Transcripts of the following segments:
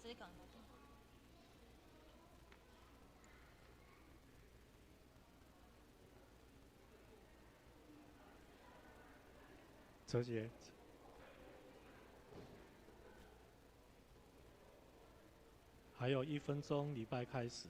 师你讲。周姐，还有1分钟，礼拜开始。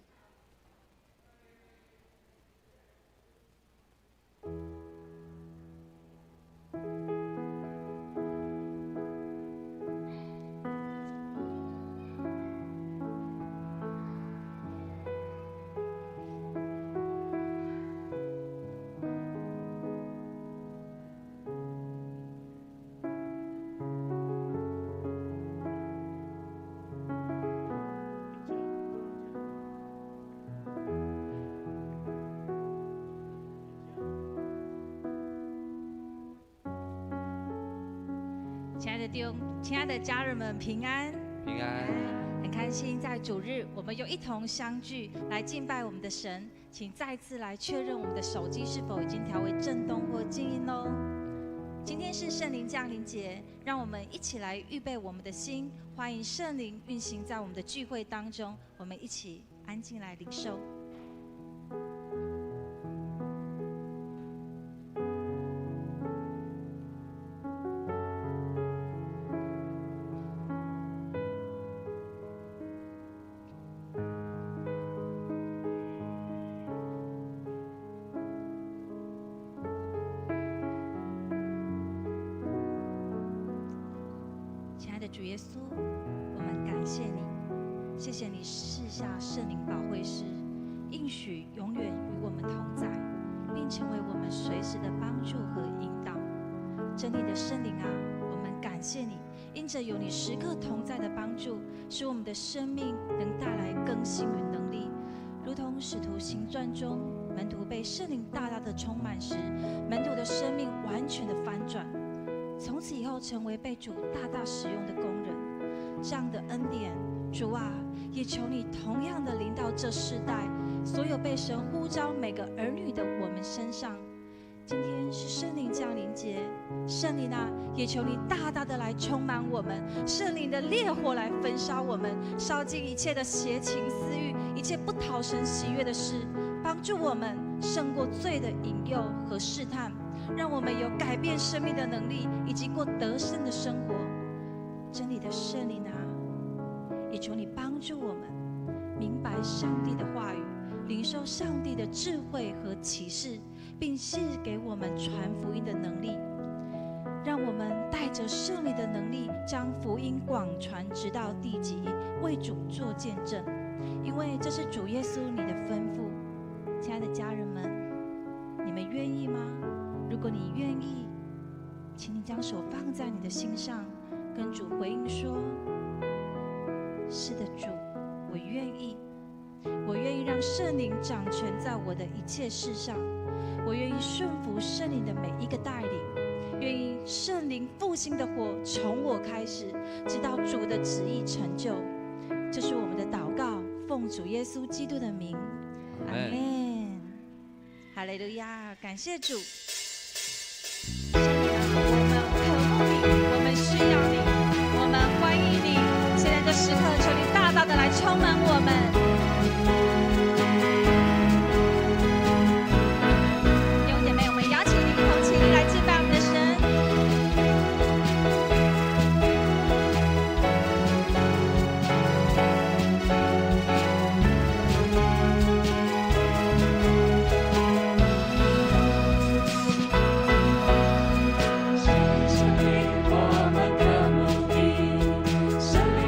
亲爱的弟兄，亲爱的家人们，平安！平安！很开心在主日，我们又一同相聚来敬拜我们的神。请再次来确认我们的手机是否已经调为震动或静音喽。今天是圣灵降临节，让我们一起来预备我们的心，欢迎圣灵运行在我们的聚会当中。我们一起安静来领受。主耶稣，我们感谢你，谢谢你赐下圣灵保惠师，应许永远与我们同在，并成为我们随时的帮助和引导。真理的圣灵啊，我们感谢你，因着有你时刻同在的帮助，使我们的生命能带来更新与能力，如同使徒行传中门徒被圣灵大大的充满时，门徒的生命完全的翻转。从此以后，成为被主大大使用的工人。这样的恩典，主啊，也求你同样的临到这世代所有被神呼召每个儿女的我们身上。今天是圣灵降临节，圣灵啊，也求你大大的来充满我们，圣灵的烈火来焚烧我们，烧尽一切的邪情私欲，一切不讨神喜悦的事，帮助我们胜过罪的引诱和试探。让我们有改变生命的能力，以及过得胜的生活。真理的圣灵啊，也求你帮助我们明白上帝的话语，领受上帝的智慧和启示，并赐给我们传福音的能力。让我们带着圣灵的能力，将福音广传直到地极，为主做见证。因为这是主耶稣你的吩咐。亲爱的家人们，你们愿意吗？如果你愿意，请你将手放在你的心上，跟主回应说：是的，主，我愿意，我愿意让圣灵掌权在我的一切事上，我愿意顺服圣灵的每一个带领，愿意圣灵复兴的火从我开始，直到主的旨意成就。这是我们的祷告，奉主耶稣基督的名，阿们。哈利路亚，感谢主。我们渴慕你，我们需要你，我们欢迎你。现在这时刻，求你大大的来充满我们。弟兄姐妹，我们邀请你一同起立来敬拜我们的神。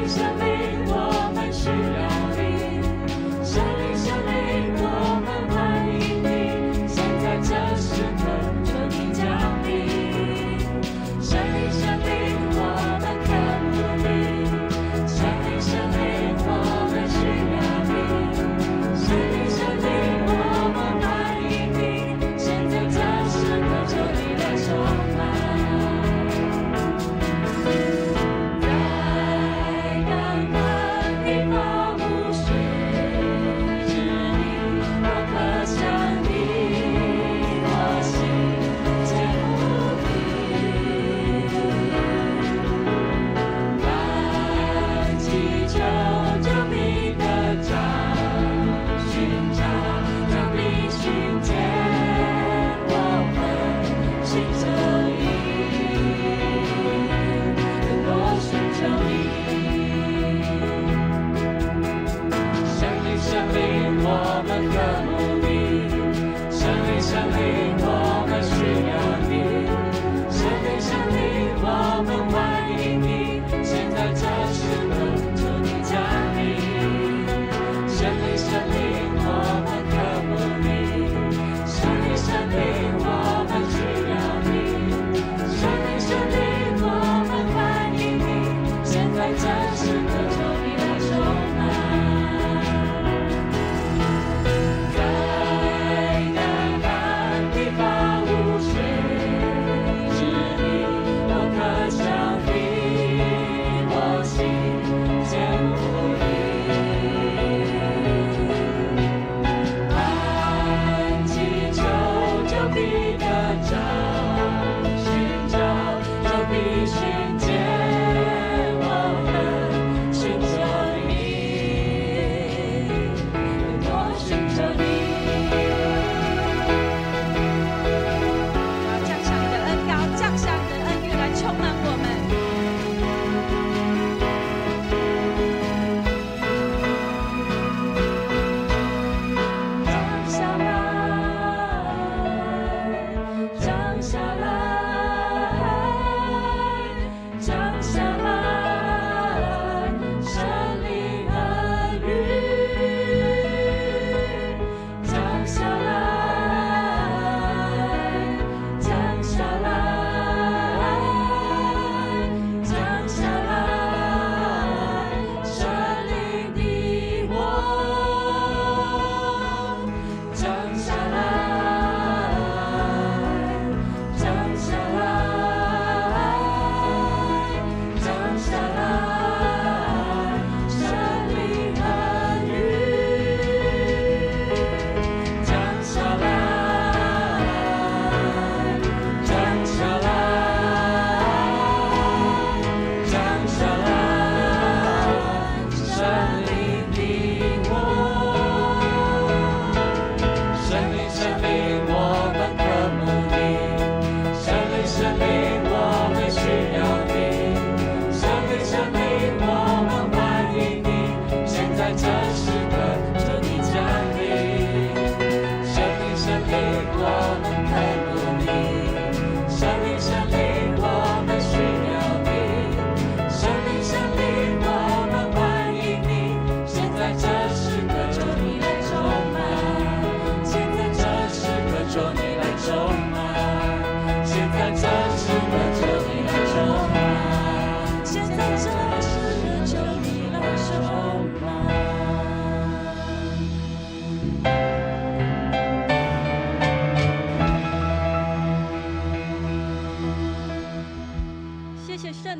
圣灵，我们需要你。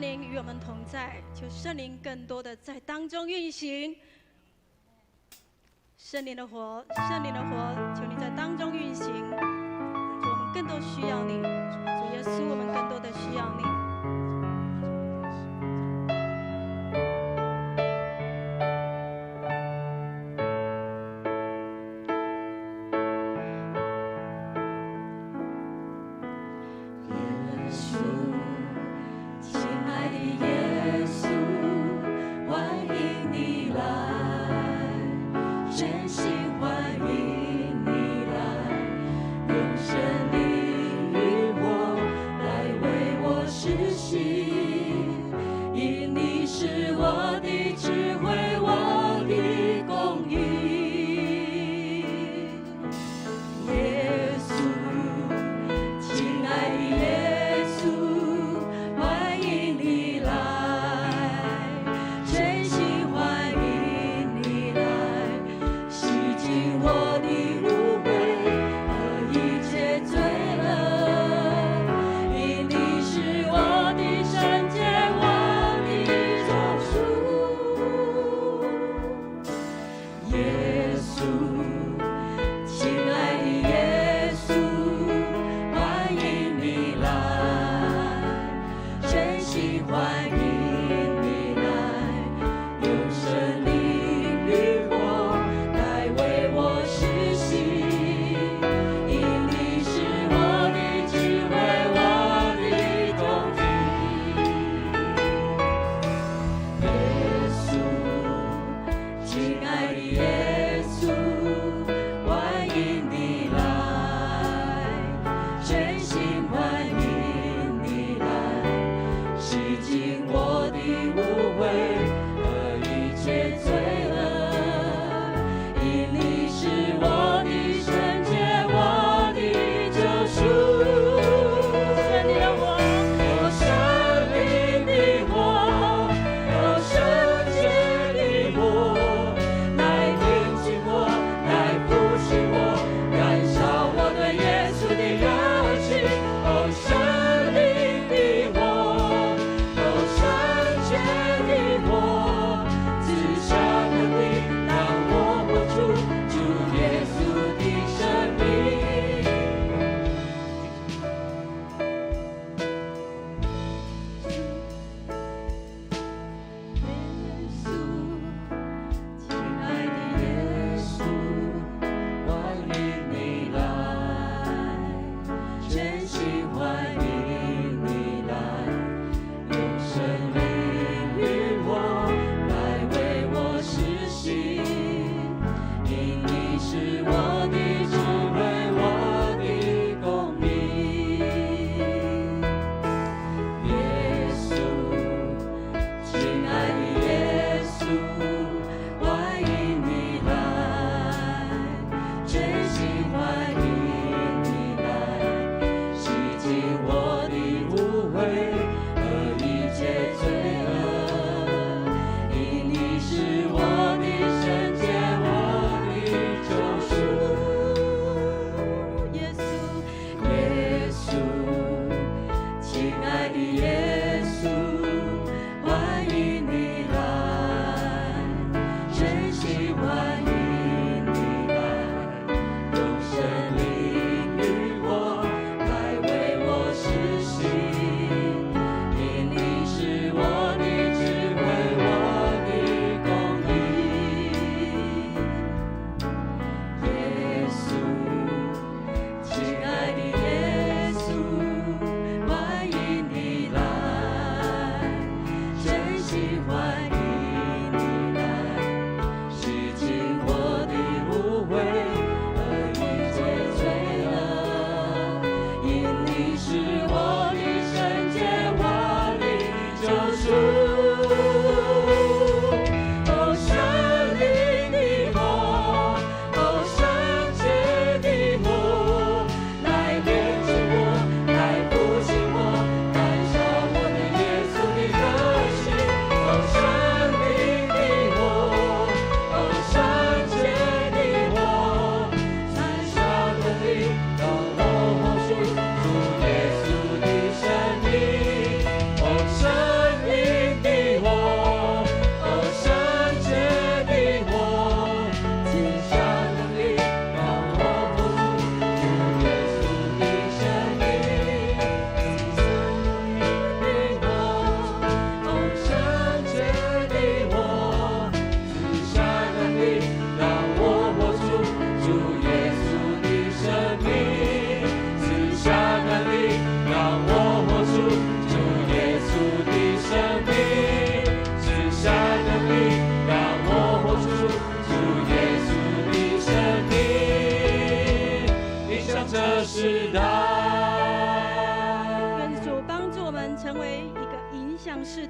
灵与我们同在，求圣灵更多的在当中运行。圣灵的活，圣灵的活，求你在当中运行。主，我们更多需要你，主耶稣，我们更多的需要你。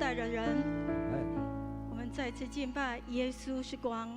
代的人。我们再次敬拜耶稣是光。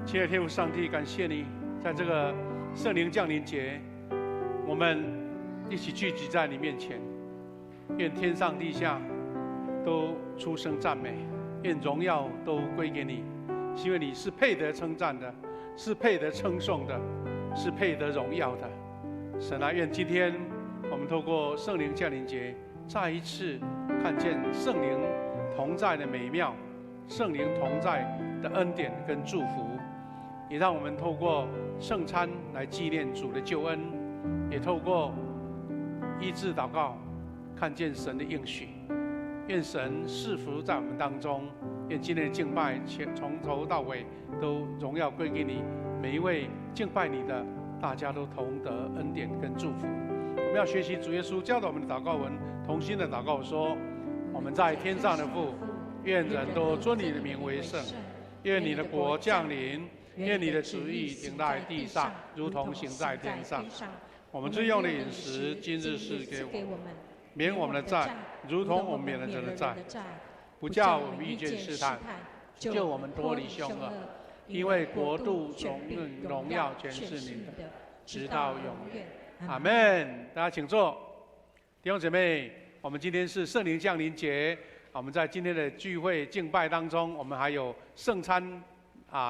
亲爱的天父上帝，感谢你，在这个圣灵降临节，我们一起聚集在你面前。愿天上地下都出声赞美，愿荣耀都归给你，因为你是配得称赞的，是配得称颂的，是配得荣耀的。神啊，愿今天我们透过圣灵降临节，再一次看见圣灵同在的美妙，圣灵同在的恩典跟祝福，也让我们透过圣餐来纪念主的救恩，也透过医治祷告看见神的应许。愿神赐福在我们当中，愿今天的敬拜从头到尾都荣耀归给你，每一位敬拜你的，大家都同得恩典跟祝福。我们要学习主耶稣教导我们的祷告文，同心的祷告说：我们在天上的父，愿人都尊你的名为圣，愿你的国降临，愿你的旨意行在地上，如同行在天上。我们最用的饮食，今日是给我们，免我们的债，如同我们免了人的债，不叫我们遇见试探，救我们脱离凶恶。因为国度、荣耀全是你的，直到永远。阿们。大家请坐。弟兄姐妹，我们今天是圣灵降临节，我们在今天的聚会敬拜当中，我们还有圣餐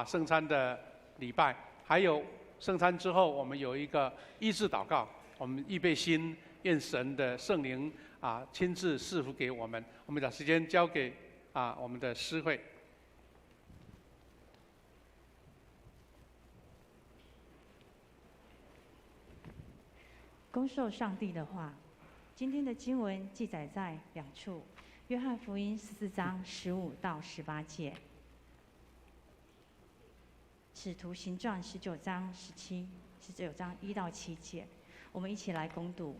圣餐的礼拜，还有圣餐之后，我们有一个医治祷告，我们预备心，愿神的圣灵亲自赐福给我们。我们把时间交给我们的诗会。恭受上帝的话，今天的经文记载在2处，约翰福音14章15到18节，使徒行传19章1到7节。我们一起来攻读：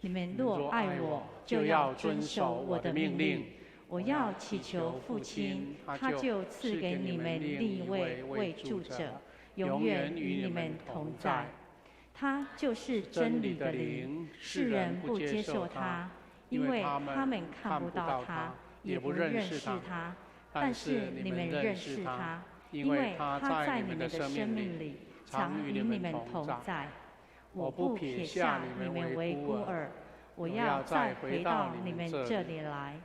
你们若爱我，就要遵守我的命令。我要祈求父亲，他就赐给你们另一位为助者，永远与你们同在。他就是真理的灵，世人不接受他，因为他们看不到他，也不认识他。但是你们认识他，因为他在你们的生命里，常与你们同在。我不撇下你们为孤儿，我要再回到你们这里来。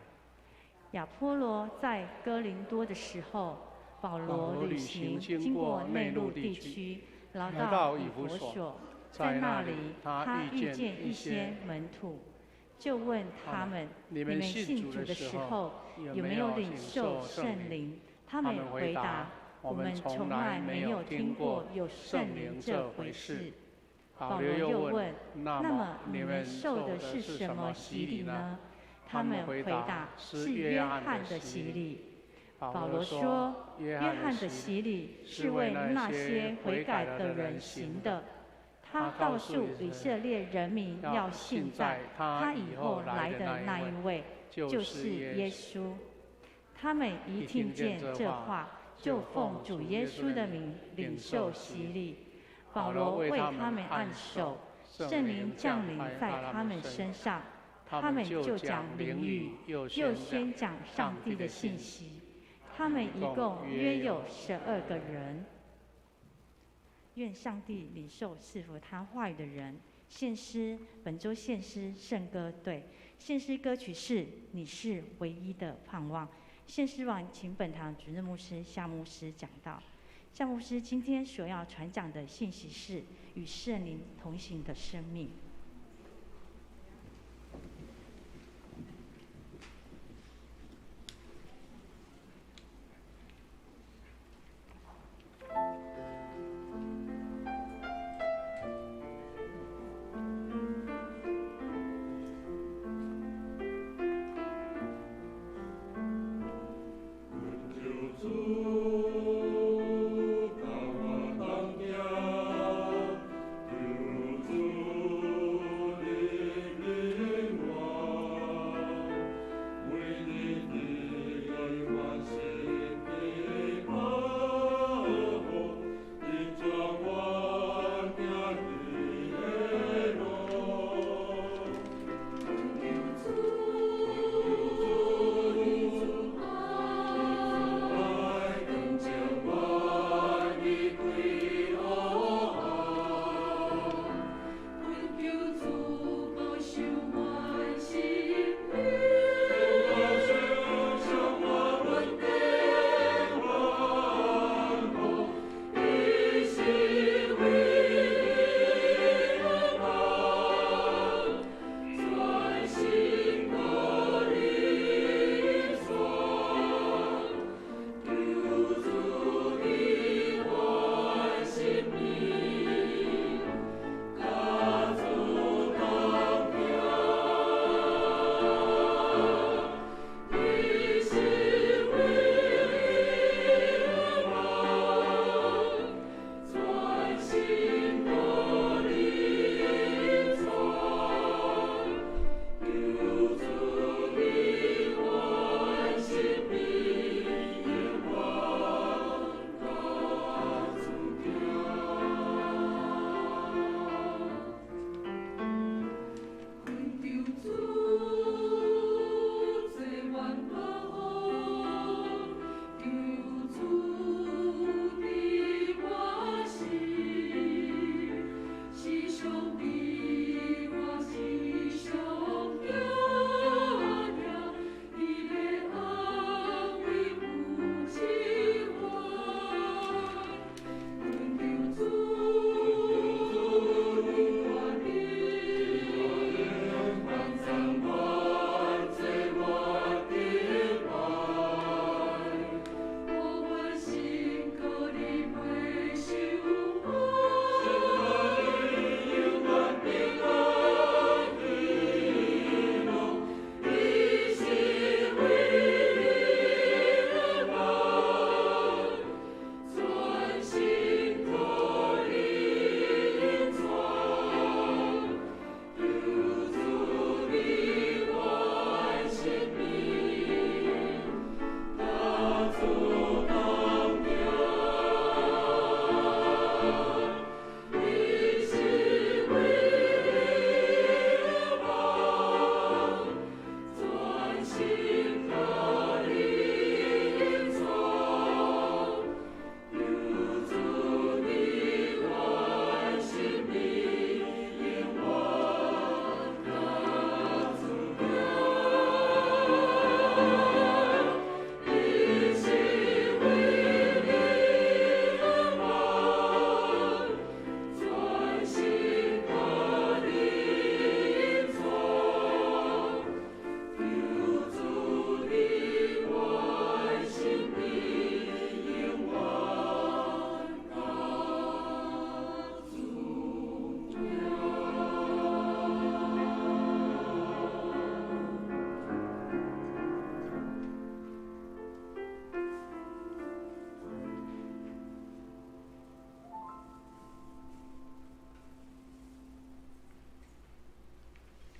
亚波罗在哥林多的时候，保罗旅行经过内陆地区，来到以弗所。在那里，他遇见一些门徒，就问他们：你们信主的时候，有没有领受圣灵？他们回答：我们从来没有听过有圣灵这回事。保罗又问：那么你们受的是什么洗礼呢？他们回答：是约翰的洗礼。保罗说：约翰的洗礼是为那些悔改的人行的。他告诉以色列人民要信在他以后来的那一位，就是耶稣。他们一听见这话，就奉主耶稣的名领受洗礼。保罗为他们按手，圣灵降临在他们身上，他们就讲灵语，又宣讲上帝的信息。他们一共约有12个人。愿上帝领受赐福他话语的人。献诗，本周献诗圣歌队，献诗歌曲是《你是唯一的盼望》。献诗完，请本堂主任牧师夏牧师讲道。夏牧师今天所要传讲的信息是与圣灵同行的生命。主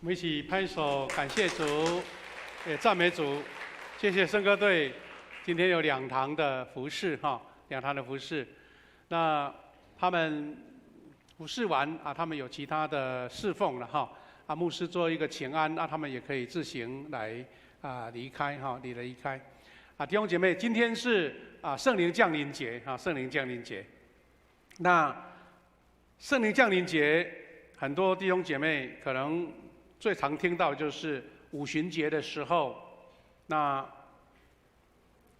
我们一起拍手，感谢主，也赞美主。谢谢圣歌队，今天有2堂的服事哈，2堂的服事。那他们服事完啊，他们有其他的侍奉了哈。啊，牧师做一个请安，他们也可以自行来离开哈，离开。弟兄姐妹，今天是圣灵降临节圣灵降临节。那圣灵降临节，很多弟兄姐妹可能最常听到就是五旬节的时候，那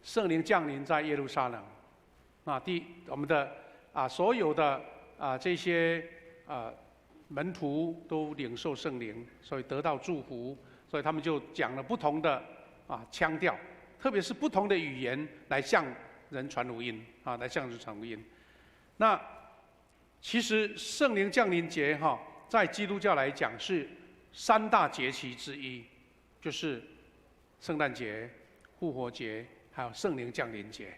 圣灵降临在耶路撒冷，我们的所有的这些门徒都领受圣灵，所以得到祝福，所以他们就讲了不同的腔调，特别是不同的语言来向人传福音来向人传福音。那其实圣灵降临节在基督教来讲是3大节期之一，就是圣诞节、复活节，还有圣灵降临节。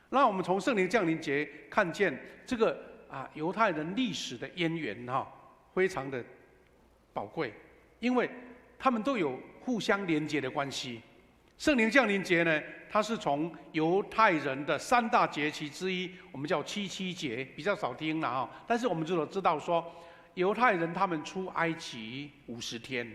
那我们从圣灵降临节看见这个犹太人历史的渊源非常的宝贵，因为他们都有互相连结的关系。圣灵降临节呢，它是从犹太人的3大节期之一，我们叫七七节，比较少听了但是我们就知道说，犹太人他们出埃及50天，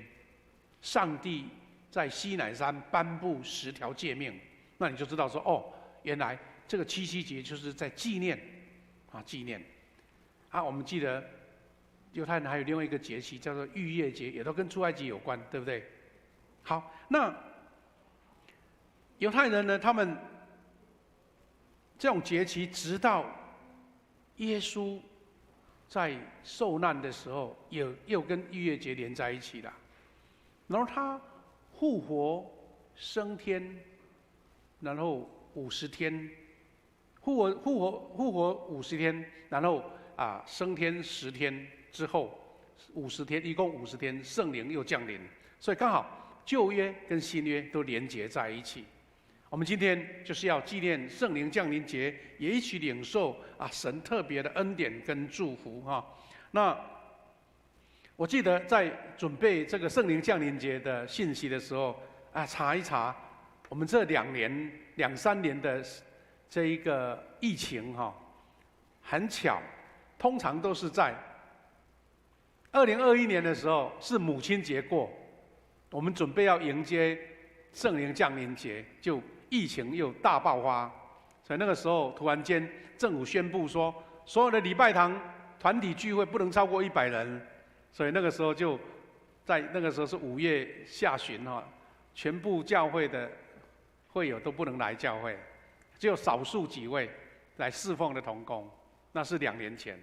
上帝在西乃山颁布10条诫命，那你就知道说原来这个七七节就是在纪念纪念我们记得犹太人还有另外一个节期叫做逾越节，也都跟出埃及有关，对不对？好，那犹太人呢，他们这种节期直到耶稣在受难的时候，又跟逾越节连在一起了。然后他复活升天，然后50天，复活50天，然后升天10天之后，50天，一共50天，圣灵又降临，所以刚好旧约跟新约都连结在一起。我们今天就是要纪念圣灵降临节，也一起领受神特别的恩典跟祝福那我记得在准备这个圣灵降临节的信息的时候查一查，我们这2、3年的这一个疫情很巧，通常都是在2021年的时候是母亲节过，我们准备要迎接圣灵降临节，就疫情又大爆发，所以那个时候突然间政府宣布说，所有的礼拜堂团体聚会不能超过100人，所以那个时候就在那个时候是5月下旬全部教会的会友都不能来教会，只有少数几位来侍奉的同工，那是2年前。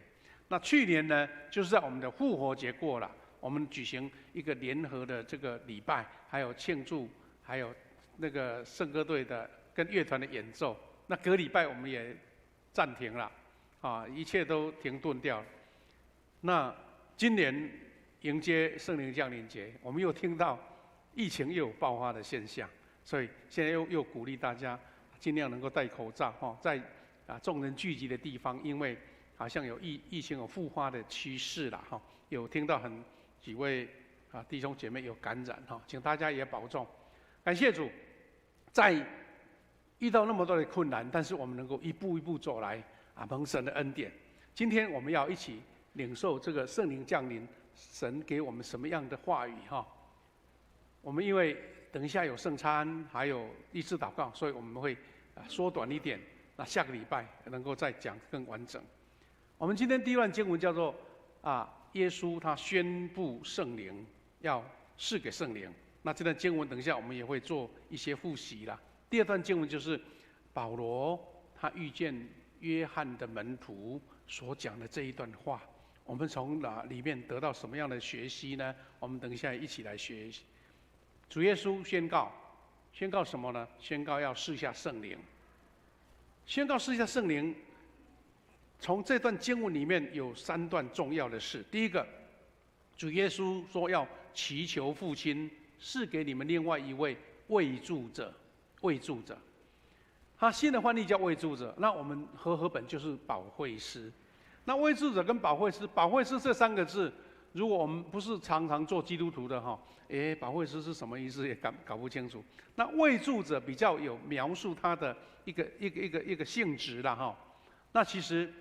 那去年呢，就是在我们的复活节过了，我们举行一个联合的这个礼拜，还有庆祝，还有那个圣歌队的跟乐团的演奏。那隔礼拜我们也暂停了，一切都停顿掉了。那今年迎接圣灵降临节，我们又听到疫情又有爆发的现象，所以现在又鼓励大家尽量能够戴口罩在众人聚集的地方，因为好像有疫情有复发的趋势了有听到几位弟兄姐妹有感染请大家也保重。感谢主，在遇到那么多的困难，但是我们能够一步一步走来蒙神的恩典。今天我们要一起领受这个圣灵降临，神给我们什么样的话语我们因为等一下有圣餐，还有医治祷告，所以我们会缩短一点，那下个礼拜能够再讲更完整。我们今天第一段经文叫做耶稣他宣布圣灵，要赐给圣灵。那这段经文等一下我们也会做一些复习啦。第2段经文就是保罗他遇见约翰的门徒所讲的这一段话，我们从里面得到什么样的学习呢？我们等一下一起来学习。主耶稣宣告什么呢？宣告要赐下圣灵。宣告赐下圣灵，从这段经文里面有3段重要的事。第一个，主耶稣说要祈求父亲赐给你们另外一位慰助者。他新的翻译叫慰助者，那我们和合本就是保惠师。那慰助者跟保惠师这3个字如果我们不是常常做基督徒的哈，保惠师是什么意思也搞不清楚。那为助者比较有描述他的一个性质啦哈。那其实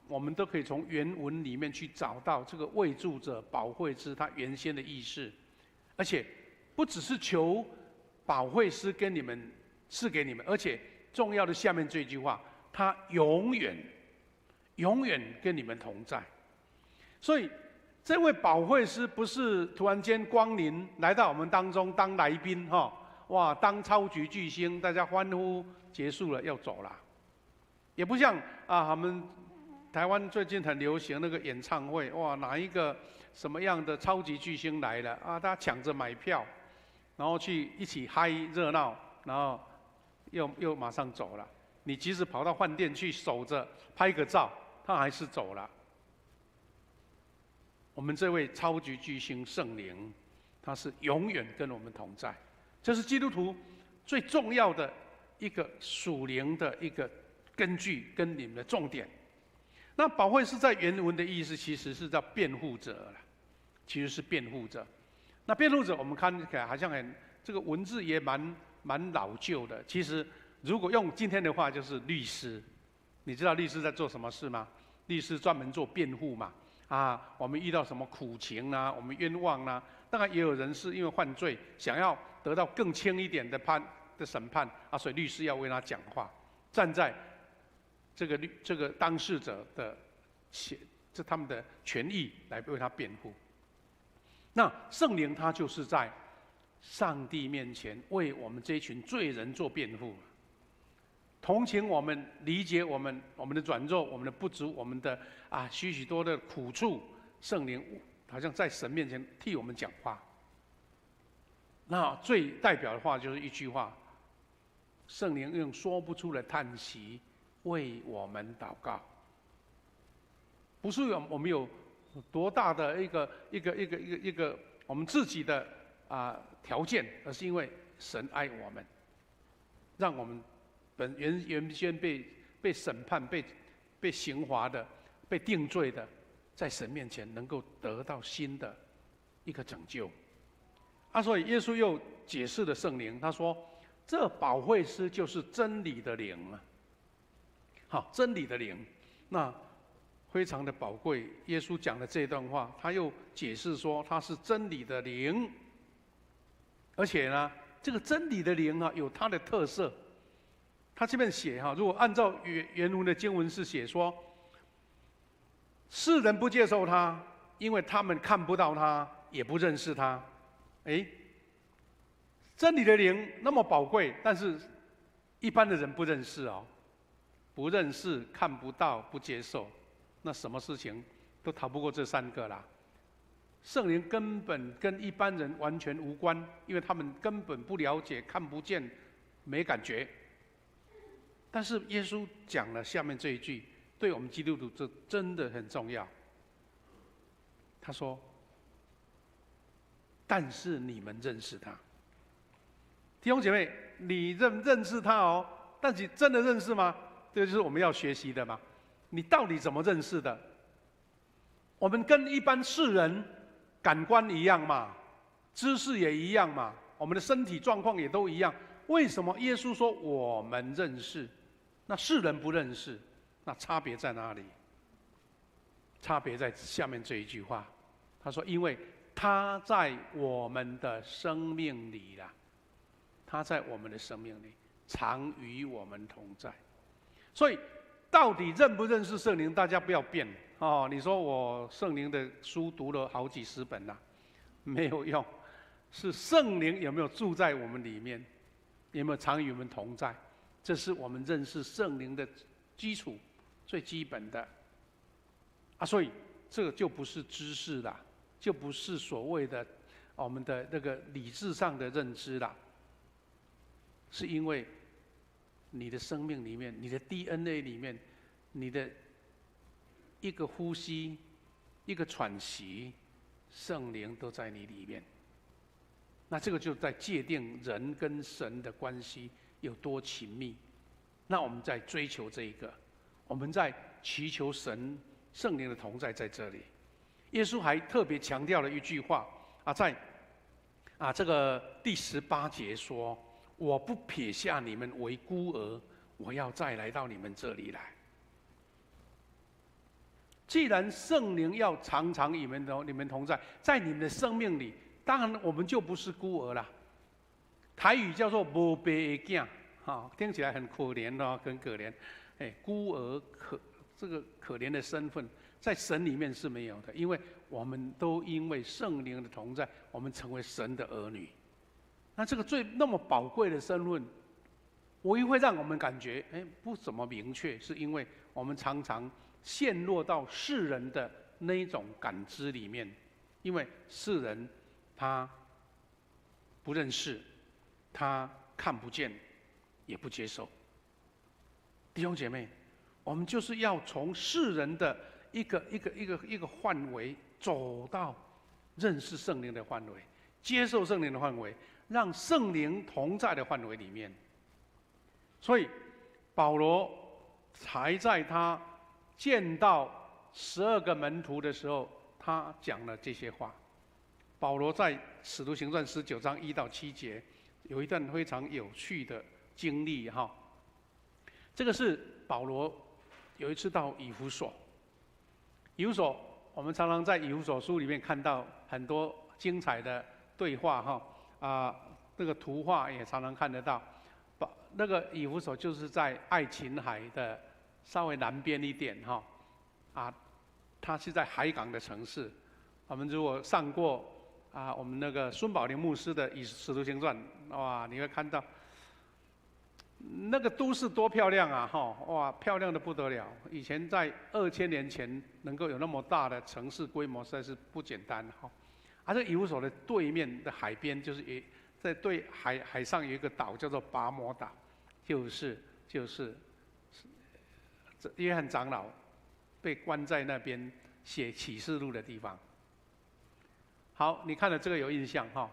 我们都可以从原文里面去找到这个为助者、保惠师他原先的意思，而且不只是求保惠师跟你们赐给你们，而且重要的下面这句话，他永远跟你们同在。所以这位保惠师不是突然间光临来到我们当中当来宾哈，哇，当超级巨星，大家欢呼结束了要走了，也不像我们台湾最近很流行那个演唱会，哇，哪一个什么样的超级巨星来了大家抢着买票，然后去一起嗨热闹，然后又马上走了。你即使跑到饭店去守着拍个照，他还是走了。我们这位超级巨星圣灵，他是永远跟我们同在，这是基督徒最重要的一个属灵的一个根据跟你们的重点。那保惠师在原文的意思其实是叫辩护者了，其实是辩护者。那辩护者我们看起来好像这个文字也蛮老旧的，其实如果用今天的话就是律师。你知道律师在做什么事吗？律师专门做辩护嘛。我们遇到什么苦情啊，我们冤枉啊，当然也有人是因为犯罪想要得到更轻一点的审判所以律师要为他讲话，站在这个当事者的他们的权益来为他辩护。那圣灵他就是在上帝面前为我们这一群罪人做辩护，同情我们，理解我们的软弱，我们的不足，我们的许多的苦处，圣灵好像在神面前替我们讲话。那最代表的话就是一句话，圣灵用说不出的叹息为我们祷告。不是我们有多大的一个我们自己的条件，而是因为神爱我们，让我们原先被审判、被刑罚的、被定罪的，在神面前能够得到新的一个拯救。所以耶稣又解释了圣灵，他说：“这保惠师就是真理的灵啊。”好，真理的灵，那非常的宝贵。耶稣讲的这段话，他又解释说他是真理的灵，而且呢，这个真理的灵有它的特色。他这边写如果按照原文的经文是写说，世人不接受他，因为他们看不到他，也不认识他。真理的灵那么宝贵，但是一般的人不认识不认识、看不到、不接受，那什么事情都逃不过这三个啦。圣灵根本跟一般人完全无关，因为他们根本不了解、看不见、没感觉。但是耶稣讲了下面这一句，对我们基督徒这真的很重要。他说：“但是你们认识他。”弟兄姐妹，你认识他但你真的认识吗？这个就是我们要学习的嘛。你到底怎么认识的？我们跟一般世人感官一样嘛，知识也一样嘛，我们的身体状况也都一样。为什么耶稣说我们认识，那世人不认识？那差别在哪里？差别在下面这一句话，他说：“因为他在我们的生命里啦，他在我们的生命里常与我们同在。”所以，到底认不认识圣灵，大家不要辩你说我圣灵的书读了好几十本啦，没有用，是圣灵有没有住在我们里面，有没有常与我们同在，这是我们认识圣灵的基础，最基本的所以这个就不是知识啦，就不是所谓的我们的那个理智上的认知啦，是因为你的生命里面，你的 DNA 里面，你的一个呼吸，一个喘息，圣灵都在你里面。那这个就在界定人跟神的关系有多亲密。那我们在追求这一个，我们在祈求圣灵的同在在这里。耶稣还特别强调了一句话啊，在这个第18节说：“我不撇下你们为孤儿，我要再来到你们这里来。”既然圣灵要常常与你们同在，在你们的生命里，当然我们就不是孤儿了。台语叫做“无爸的囝”，听起来很可怜哦，很可怜。孤儿这个可怜的身份，在神里面是没有的，因为我们都因为圣灵的同在，我们成为神的儿女。那这个那么宝贵的身份，唯一会让我们感觉不怎么明确，是因为我们常常陷落到世人的那一种感知里面，因为世人他不认识，他看不见，也不接受。弟兄姐妹，我们就是要从世人的一个范围走到认识圣灵的范围，接受圣灵的范围，让圣灵同在的范围里面。所以保罗才在他见到12个门徒的时候，他讲了这些话。保罗在《使徒行传》19章1到7节有一段非常有趣的经历哈。这个是保罗有一次到以弗所，以弗所我们常常在以弗所书里面看到很多精彩的对话哈那个图画也常常看得到。那个以弗所就是在爱琴海的稍微南边一点哈，它是在海港的城市。我们如果上过我们那个孙宝林牧师的《使徒行传》，哇，你会看到那个都市多漂亮啊！哇，漂亮的不得了。以前在2000年前能够有那么大的城市规模，实在是不简单哈。这以弗所的对面的海边，就是在对海上有一个岛叫做拔摩岛，就是约翰长老被关在那边写启示录的地方。好，你看了这个有印象哈？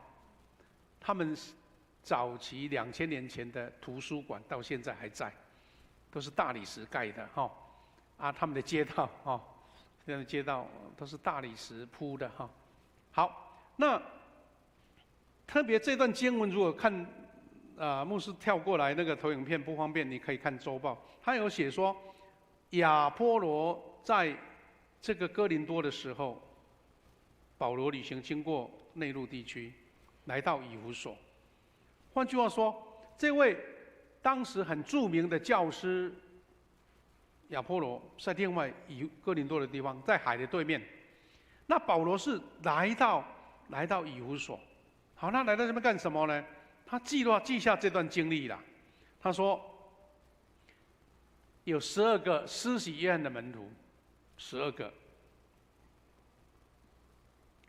他们早期2000年前的图书馆到现在还在，都是大理石盖的哈。他们的街道现在的街道都是大理石铺的哈。好，那特别这段经文，如果看牧师跳过来那个投影片不方便，你可以看周报。他有写说，亚波罗在这个哥林多的时候，保罗旅行经过内陆地区，来到以弗所。换句话说，这位当时很著名的教师亚波罗，在另外哥林多的地方，在海的对面。那保罗是来到以弗所。好，那来到这边干什么呢？他记下这段经历了。他说，有12个施洗约翰的门徒，12个。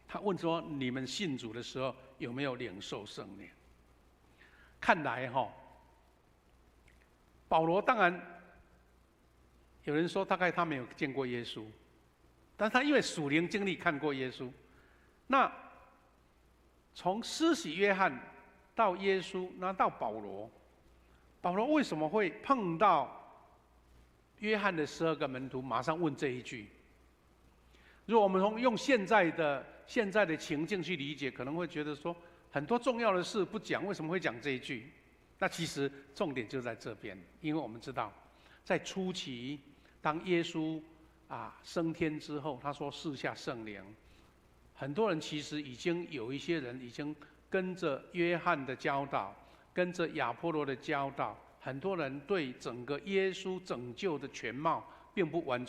他问说：“你们信主的时候有没有领受圣灵？”看来保罗当然有人说大概他没有见过耶稣，但他因为属灵经历看过耶稣。那从施洗约翰到耶稣，那到保罗为什么会碰到约翰的12个门徒，马上问这一句？如果我们用现在的情境去理解，可能会觉得说很多重要的事不讲，为什么会讲这一句？那其实重点就在这边，因为我们知道，在初期，当耶稣升天之后，他说赐下圣灵，很多人其实有一些人已经跟着约翰的教导，跟着亚波罗的教导，很多人对整个耶稣拯救的全貌并不完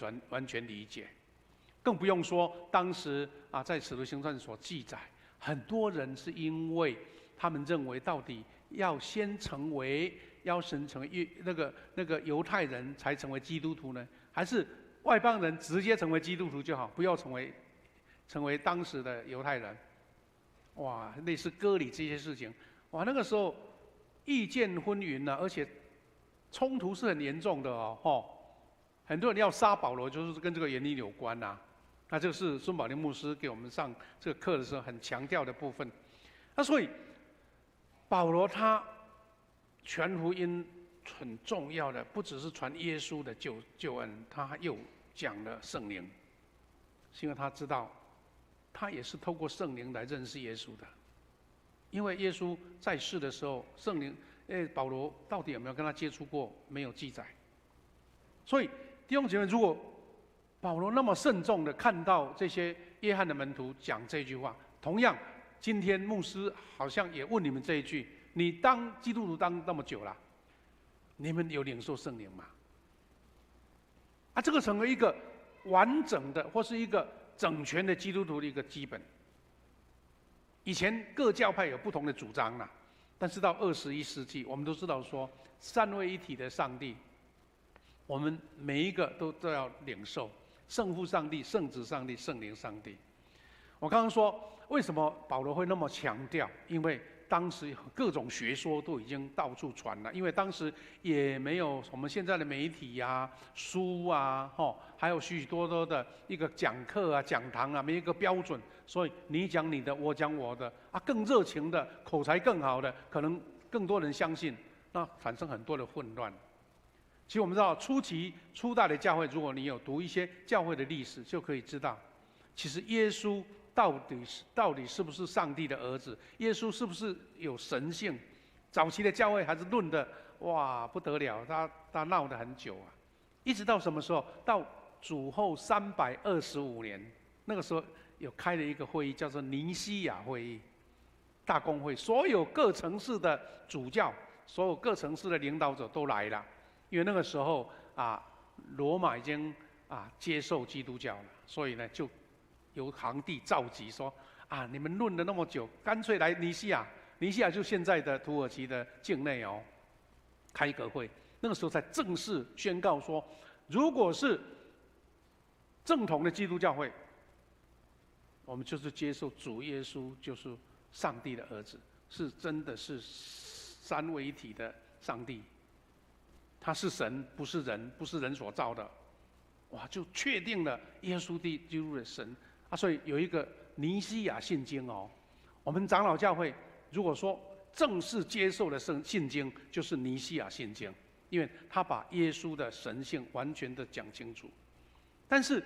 全理解。更不用说当时在使徒行传所记载，很多人是因为他们认为到底要先成为那个犹太人才成为基督徒呢，还是外邦人直接成为基督徒就好，不要成为当时的犹太人？哇，类似割礼这些事情，哇，那个时候意见纷纭而且冲突是很严重的很多人要杀保罗，就是跟这个原因有关那这个是孙宝林牧师给我们上这个课的时候很强调的部分。那所以保罗他传福音很重要的，不只是传耶稣的救恩，他又讲了圣灵，是因为他知道他也是透过圣灵来认识耶稣的。因为耶稣在世的时候，圣灵，保罗到底有没有跟他接触过？没有记载。所以弟兄姐妹，如果保罗那么慎重的看到这些约翰的门徒讲这句话，同样，今天牧师好像也问你们这一句：你当基督徒当那么久了，你们有领受圣灵吗？啊，这个成为一个完整的或是一个整全的基督徒的一个基本。以前各教派有不同的主张啦，但是到21世纪，我们都知道说三位一体的上帝，我们每一个都要领受圣父上帝、圣子上帝、圣灵上帝。我刚刚说为什么保罗会那么强调？因为当时各种学说都已经到处传了，因为当时也没有我们现在的媒体啊、书啊，还有许许多多的一个讲课啊、讲堂啊，没一个标准，所以你讲你的，我讲我的啊，更热情的、口才更好的，可能更多人相信，那产生很多的混乱。其实我们知道，初代的教会，如果你有读一些教会的历史，就可以知道，其实耶稣到底是不是上帝的儿子？耶稣是不是有神性？早期的教会还是论的哇不得了，他闹得很久啊，一直到什么时候？到主后325年，那个时候有开了一个会议，叫做尼西亚会议，大公会，所有各城市的主教，所有各城市的领导者都来了，因为那个时候啊，罗马已经接受基督教了，所以呢就由皇帝召集说啊，你们论了那么久，干脆来尼西亚，尼西亚就现在的土耳其的境内哦，开一个会，那个时候才正式宣告说，如果是正统的基督教会，我们就是接受主耶稣就是上帝的儿子，是真的是三位一体的上帝，他是神，不是人，不是人所造的，哇，就确定了耶稣基督的神。所以有一个尼西亚信经哦，我们长老教会如果说正式接受的信经，就是尼西亚信经，因为他把耶稣的神性完全的讲清楚。但是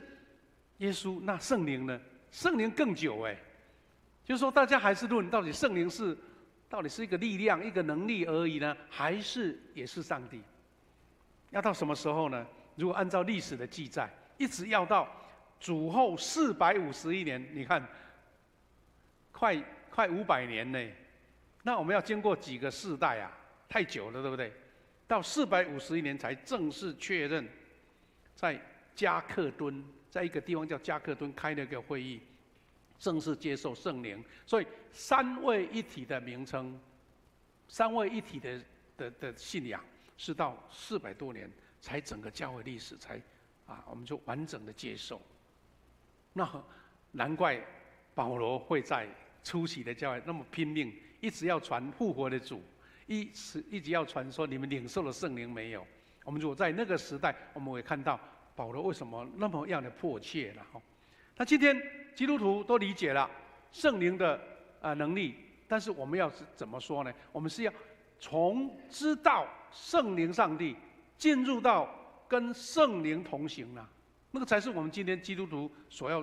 耶稣那圣灵呢？圣灵更久哎，就是说大家还是论到底圣灵到底是一个力量、一个能力而已呢，还是也是上帝？要到什么时候呢？如果按照历史的记载，一直要到主后451年，你看，快500年呢。那我们要经过几个世代啊？太久了，对不对？到451年才正式确认，在加克敦，在一个地方叫加克敦开了一个会议，正式接受圣灵。所以三位一体的名称，三位一体的信仰，是到400多年才整个教会历史才我们就完整的接受。那难怪保罗会在初期的教会那么拼命，一直要传复活的主，一直要传说你们领受了圣灵没有？我们如果在那个时代，我们会看到保罗为什么那么样的迫切了哈。那今天基督徒都理解了圣灵的能力，但是我们要怎么说呢？我们是要从知道圣灵上帝，进入到跟圣灵同行了。那个才是我们今天基督徒所要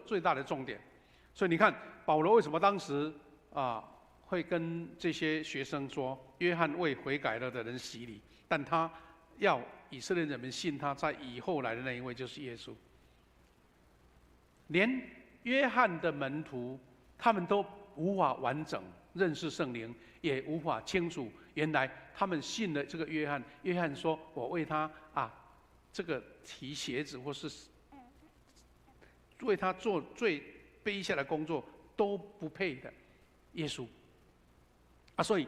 最大的重点。所以你看，保罗为什么当时会跟这些学生说，约翰为悔改了的人洗礼，但他要以色列人们信他在以后来的那一位就是耶稣。连约翰的门徒，他们都无法完整认识圣灵，也无法清楚原来他们信了这个约翰。约翰说：“我为他这个提鞋子，或是为他做最卑下的工作都不配的耶稣。”所以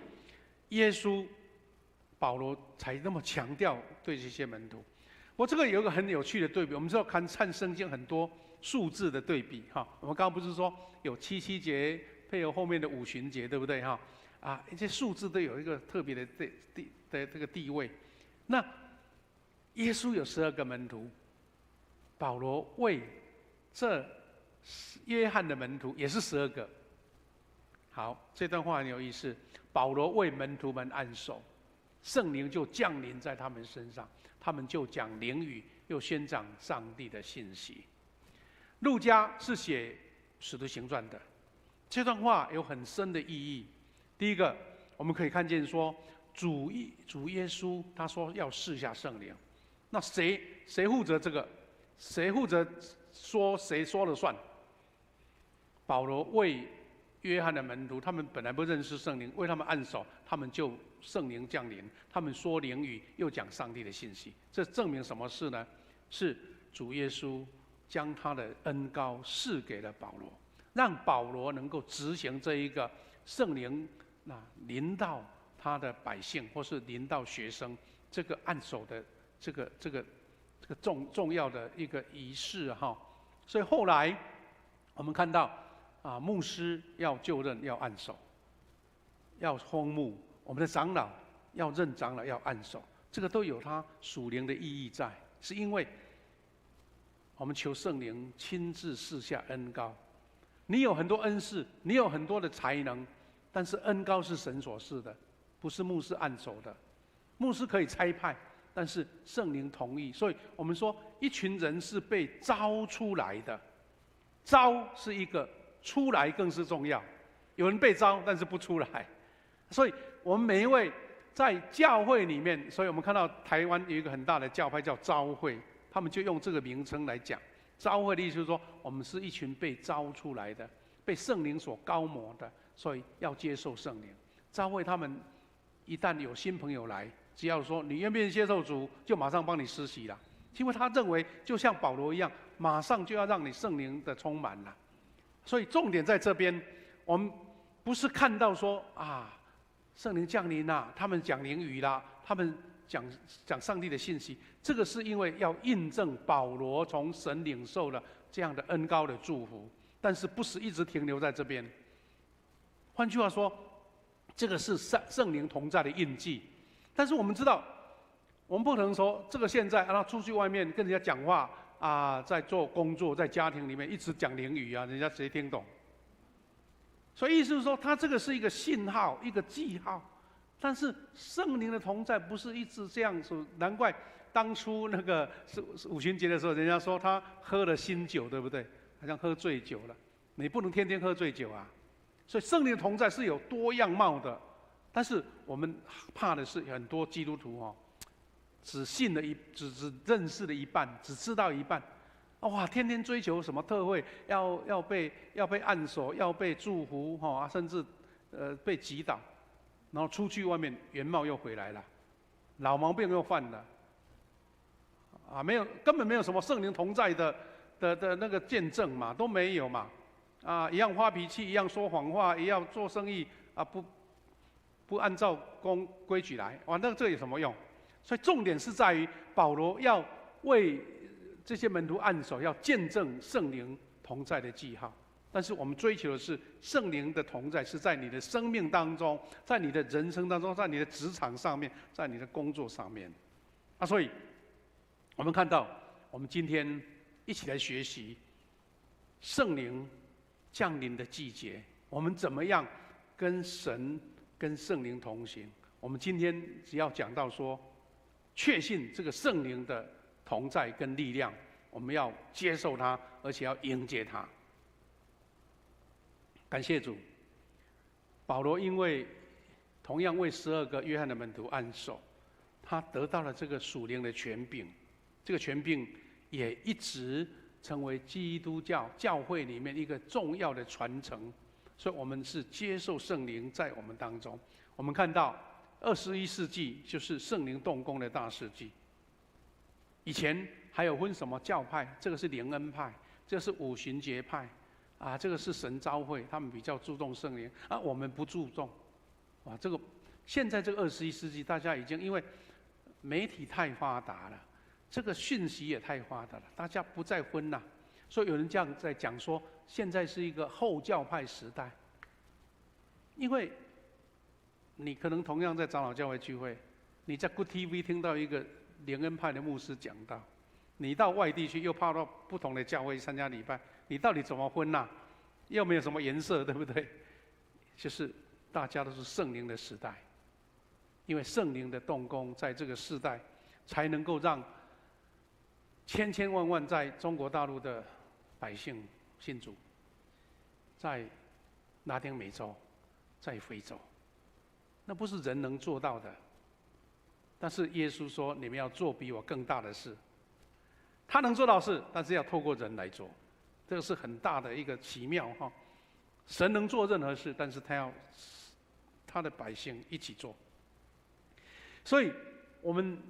耶稣保罗才那么强调对这些门徒。我这个有一个很有趣的对比，我们知道看圣经很多数字的对比哈。我们刚刚不是说有77节配合后面的五旬节，对不对哈？这些数字都有一个特别的这个地位。那耶稣有12个门徒，保罗为这约翰的门徒也是12个。好，这段话很有意思。保罗为门徒们按手，圣灵就降临在他们身上，他们就讲灵语，又宣讲上帝的信息。路加是写《使徒行传》的，这段话有很深的意义。第一个，我们可以看见说，主耶稣他说要赐下圣灵，那谁负责这个？谁负责说谁说了算？保罗为约翰的门徒，他们本来不认识圣灵，为他们按手，他们就圣灵降临，他们说灵语，又讲上帝的信息。这证明什么事呢？是主耶稣将他的恩膏赐给了保罗，让保罗能够执行这一个圣灵临到他的百姓，或是临到学生这个按手的这个重要的一个仪式哈。所以后来我们看到牧师要就任，要按手，要封牧，我们的长老要任长老，要按手，这个都有它属灵的意义在，是因为我们求圣灵亲自赐下恩膏。你有很多恩赐，你有很多的才能，但是恩膏是神所赐的，不是牧师按手的。牧师可以差派，但是圣灵同意。所以我们说，一群人是被招出来的，招是一个，出来更是重要。有人被招，但是不出来。所以我们每一位在教会里面，所以我们看到台湾有一个很大的教派叫召会，他们就用这个名称来讲。召会的意思就是说，我们是一群被招出来的，被圣灵所膏抹的，所以要接受圣灵。召会他们一旦有新朋友来，只要说你愿不愿意接受主，就马上帮你施洗了。因为他认为，就像保罗一样，马上就要让你圣灵的充满了。所以重点在这边，我们不是看到说圣灵降临啦，他们讲灵语啦，他们讲上帝的信息，这个是因为要印证保罗从神领受了这样的恩膏的祝福，但是不是一直停留在这边。换句话说，这个是圣灵同在的印记。但是我们知道，我们不可能说这个现在出去外面跟人家讲话在做工作，在家庭里面一直讲灵语人家谁听懂？所以意思是说，它这个是一个信号，一个记号。但是圣灵的同在不是一直这样说，难怪当初那个五旬节的时候，人家说他喝了新酒，对不对？好像喝醉酒了。你不能天天喝醉酒啊！所以圣灵的同在是有多样貌的。但是我们怕的是很多基督徒只信了只认识了一半，只知道一半。天天追求什么特会，要被按手，要被祝福甚至被击倒。然后出去外面，原貌又回来了，老毛病又犯了，根本没有什么圣灵同在的那个见证嘛，都没有嘛，一样发脾气，一样说谎话，一样做生意不按照规矩来，那这有什么用？所以重点是在于保罗要为这些门徒按手，要见证圣灵同在的记号。但是我们追求的是圣灵的同在，是在你的生命当中，在你的人生当中，在你的职场上面，在你的工作上面。所以我们看到，我们今天一起来学习圣灵降临的季节，我们怎么样跟神、跟圣灵同行？我们今天只要讲到说，确信这个圣灵的同在跟力量，我们要接受它，而且要迎接它。感谢主，保罗因为同样为12个约翰的门徒按手，他得到了这个属灵的权柄，这个权柄也一直成为基督教教会里面一个重要的传承。所以我们是接受圣灵在我们当中。我们看到21世纪就是圣灵动工的大世纪。以前还有分什么教派，这个是灵恩派，这个是五旬节派。这个是神召会，他们比较注重圣灵，我们不注重。这个现在这个21世纪，大家已经因为媒体太发达了，这个讯息也太发达了，大家不再分了。所以有人这样在讲说，现在是一个后教派时代。因为你可能同样在长老教会聚会，你在 Good TV 听到一个灵恩派的牧师讲道，你到外地去又跑到不同的教会参加礼拜。你到底怎么分又没有什么颜色，对不对？就是大家都是圣灵的时代，因为圣灵的动工在这个时代，才能够让千千万万在中国大陆的百姓信主，在拉丁美洲，在非洲，那不是人能做到的。但是耶稣说：“你们要做比我更大的事。”他能做到事，但是要透过人来做，这个是很大的一个奇妙哈。神能做任何事，但是他要他的百姓一起做。所以我们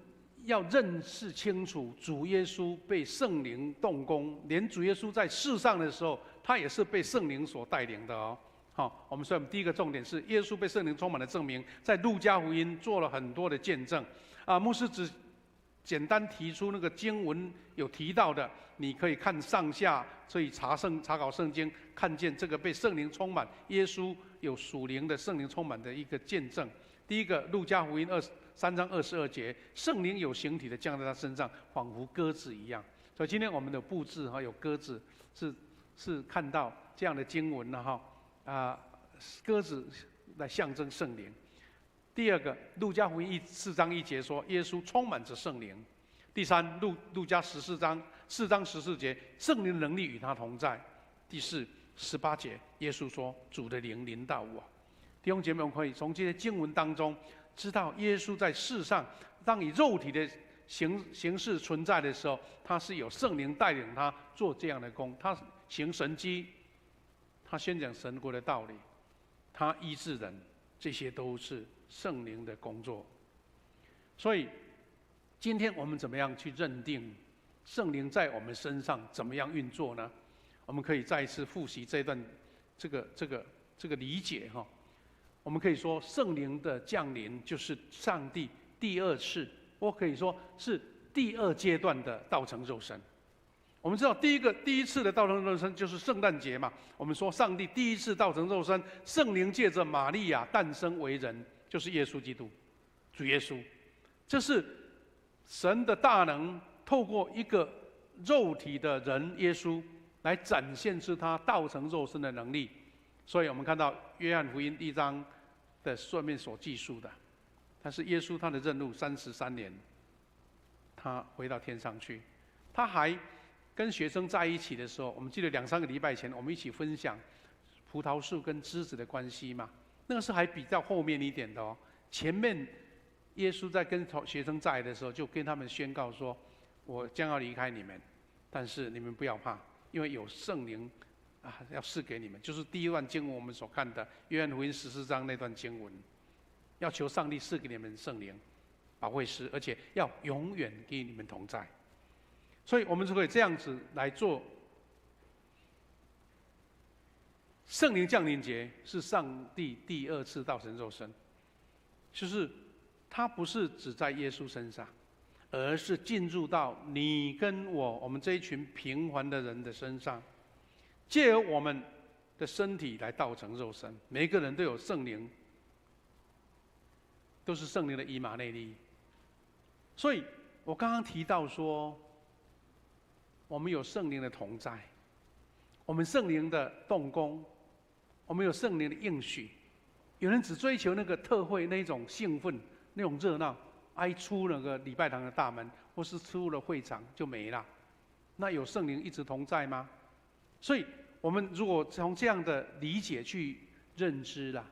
要认识清楚，主耶稣被圣灵动工，连主耶稣在世上的时候，他也是被圣灵所带领的哦。好，我们说第一个重点是耶稣被圣灵充满的证明，在路加福音做了很多的见证。牧师只简单提出那个经文有提到的，你可以看上下，所以查考圣经，看见这个被圣灵充满，耶稣有属灵的圣灵充满的一个见证。第一个，路加福音3章22节，圣灵有形体的降在他身上，仿佛鸽子一样。所以今天我们的布置有鸽子，是看到这样的经文了鸽子来象征圣灵。第二个，路加福音4章1节说，耶稣充满着圣灵。第三，路加4章14节，圣灵的能力与他同在。第四，18节，耶稣说，主的灵临到我。弟兄姐妹，我们可以从这些经文当中知道，耶稣在世上，当以肉体的形式存在的时候，他是有圣灵带领他做这样的工，他行神迹，他宣讲神国的道理，他医治人，这些都是圣灵的工作。所以今天我们怎么样去认定圣灵在我们身上怎么样运作呢？我们可以再一次复习这段这个理解哈。我们可以说，圣灵的降临就是上帝第二次，我可以说是第二阶段的道成肉身。我们知道第一次的道成肉身就是圣诞节嘛。我们说上帝第一次道成肉身，圣灵借着玛利亚诞生为人，就是耶稣基督，主耶稣。这是神的大能透过一个肉体的人耶稣来展现出他道成肉身的能力。所以我们看到约翰福音1章的上面所记述的，但是耶稣他的任务33年，他回到天上去，他还跟学生在一起的时候，我们记得2-3个礼拜前，我们一起分享葡萄树跟枝子的关系嘛，那个是还比较后面一点的哦。前面耶稣在跟学生在的时候，就跟他们宣告说：“我将要离开你们，但是你们不要怕，因为有圣灵要赐给你们。”就是第一段经文我们所看的约翰福音14章那段经文，要求上帝赐给你们圣灵保惠师，而且要永远与你们同在。所以我们就可以这样子来做。圣灵降临节是上帝第二次道成肉身，就是它不是只在耶稣身上，而是进入到你跟我们这一群平凡的人的身上，借由我们的身体来道成肉身。每一个人都有圣灵，都是圣灵的以马内利。所以我刚刚提到说，我们有圣灵的同在，我们圣灵的动工，我们有圣灵的应许。有人只追求那个特会那种兴奋、那种热闹，出那个礼拜堂的大门，或是出了会场就没了。那有圣灵一直同在吗？所以我们如果从这样的理解去认知啦，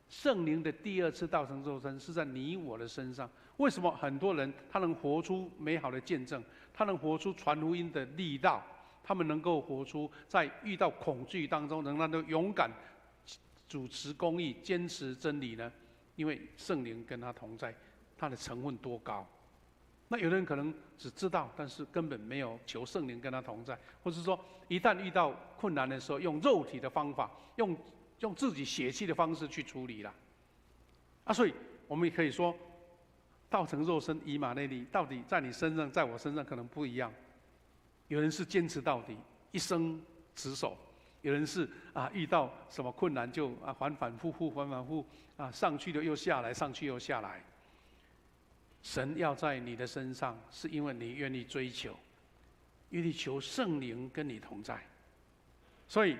圣灵的第二次道成肉身是在你我的身上。为什么很多人他能活出美好的见证，他能活出传福音的力道，他们能够活出在遇到恐惧当中仍然都勇敢主持公义、坚持真理呢？因为圣灵跟他同在，他的成分多高。那有的人可能只知道，但是根本没有求圣灵跟他同在，或是说一旦遇到困难的时候，用肉体的方法，用自己血气的方式去处理了。所以我们也可以说，道成肉身以马内利，到底在你身上，在我身上可能不一样。有人是坚持到底，一生持守；有人是遇到什么困难就反反复复上去了又下来，上去又下来。神要在你的身上，是因为你愿意追求，愿意求圣灵跟你同在。所以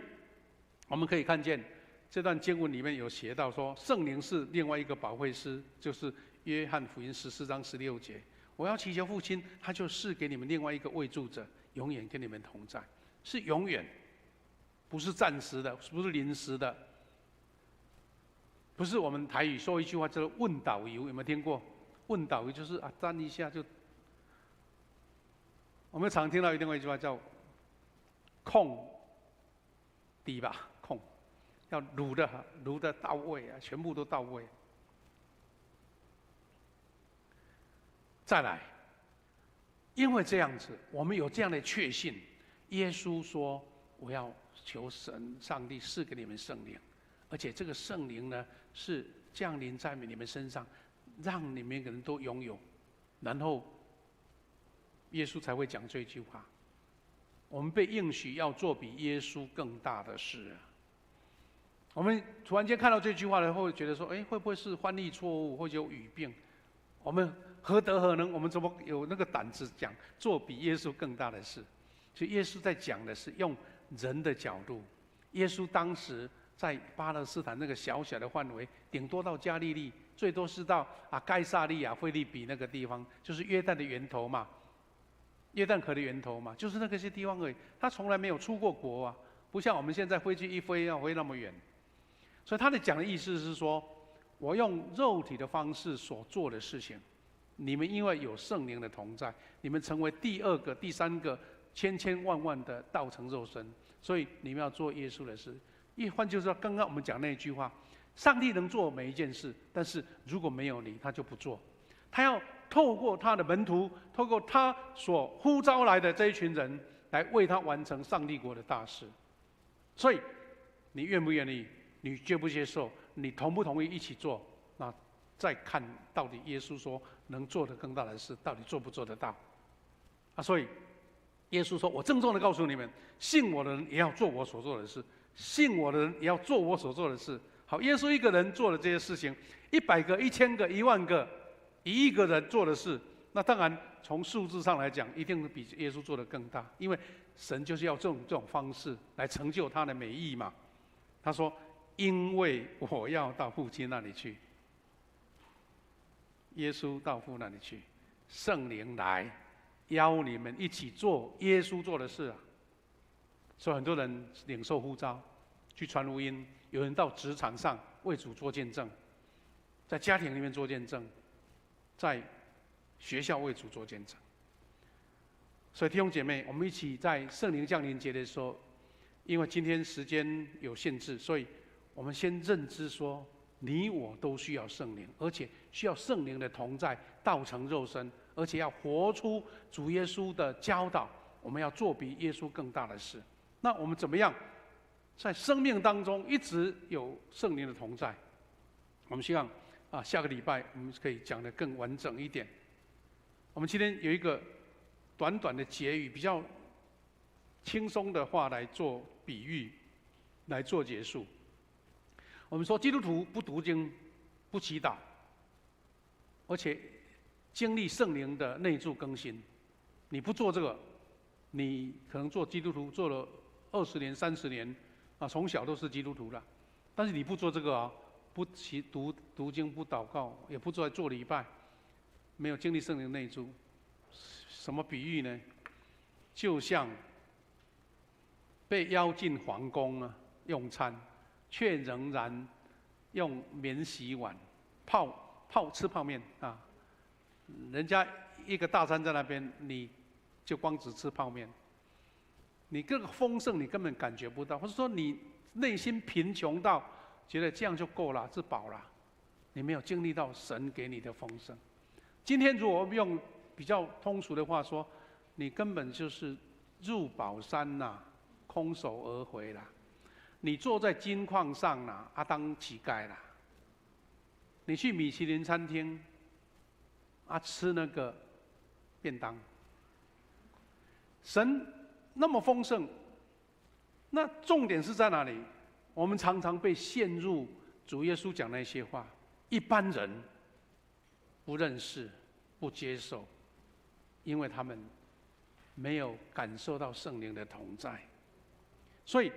我们可以看见这段经文里面有写到说，圣灵是另外一个保惠师，就是约翰福音14章16节，我要祈求父亲，他就赐给你们另外一个慰助者，永远跟你们同在。是永远，不是暂时的，不是临时的，不是我们台语说一句话叫做问导游，有没有听过？问导游就是啊，站一下就。我们常听到另外一句话叫“控底吧控”，要撸的到位啊，全部都到位。再来，因为这样子，我们有这样的确信，耶稣说：“我要求上帝赐给你们圣灵，而且这个圣灵呢，是降临在你们身上，让你们每个人都拥有。”然后，耶稣才会讲这句话：“我们被应许要做比耶稣更大的事啊！”我们突然间看到这句话的时候，会觉得说：“哎，会不会是翻译错误，或者有语病？我们何德何能？我们怎么有那个胆子讲做比耶稣更大的事？”所以耶稣在讲的是用人的角度。耶稣当时在巴勒斯坦那个小小的范围，顶多到加利利，最多是到该撒利亚腓立比那个地方，就是约旦的源头嘛。约旦河的源头嘛，就是那些地方而已。他从来没有出过国啊，不像我们现在飞机一飞要飞那么远。所以他的讲的意思是说，我用肉体的方式所做的事情，你们因为有圣灵的同在，你们成为第二个、第三个、千千万万的道成肉身，所以你们要做耶稣的事。换句话说，刚刚我们讲那句话，上帝能做每一件事，但是如果没有你，他就不做。他要透过他的门徒，透过他所呼召来的这一群人，来为他完成上帝国的大事。所以，你愿不愿意？你接不接受？你同不同意一起做？那再看到底耶稣说能做的更大的事，到底做不做得到？所以耶稣说：“我郑重的告诉你们，信我的人也要做我所做的事，信我的人也要做我所做的事。”好，耶稣一个人做了这些事情，100个、1000个、10000个。1亿个人做的事，那当然从数字上来讲，一定比耶稣做的更大，因为神就是要这种方式来成就他的美意嘛。他说：“因为我要到父亲那里去。”耶稣到父那里去，圣灵来邀你们一起做耶稣做的事啊。所以很多人领受呼召，去传福音；有人到职场上为主做见证，在家庭里面做见证。在学校为主做见证，所以弟兄姐妹，我们一起在圣灵降临节的时候，因为今天时间有限制，所以我们先认知说，你我都需要圣灵，而且需要圣灵的同在，道成肉身，而且要活出主耶稣的教导。我们要做比耶稣更大的事。那我们怎么样在生命当中一直有圣灵的同在？我们希望下个礼拜我们可以讲得更完整一点。我们今天有一个短短的结语，比较轻松的话来做比喻，来做结束。我们说基督徒不读经、不祈祷，而且经历圣灵的内住更新。你不做这个，你可能做基督徒做了20年、30年，从小都是基督徒了，但是你不做这个不读经，不祷告，也不做礼拜，没有经历圣灵内住，什么比喻呢？就像被邀进皇宫用餐，却仍然用免洗碗吃泡面啊！人家一个大餐在那边，你就光只吃泡面，你这个丰盛你根本感觉不到，或者说你内心贫穷到觉得这样就够了，是饱了，你没有经历到神给你的丰盛。今天如果用比较通俗的话说，你根本就是入宝山空手而回啦。你坐在金矿上当乞丐啦。你去米其林餐厅吃那个便当。神那么丰盛，那重点是在哪里？我们常常被陷入主耶稣讲那些话，一般人不认识、不接受，因为他们没有感受到圣灵的同在。所以，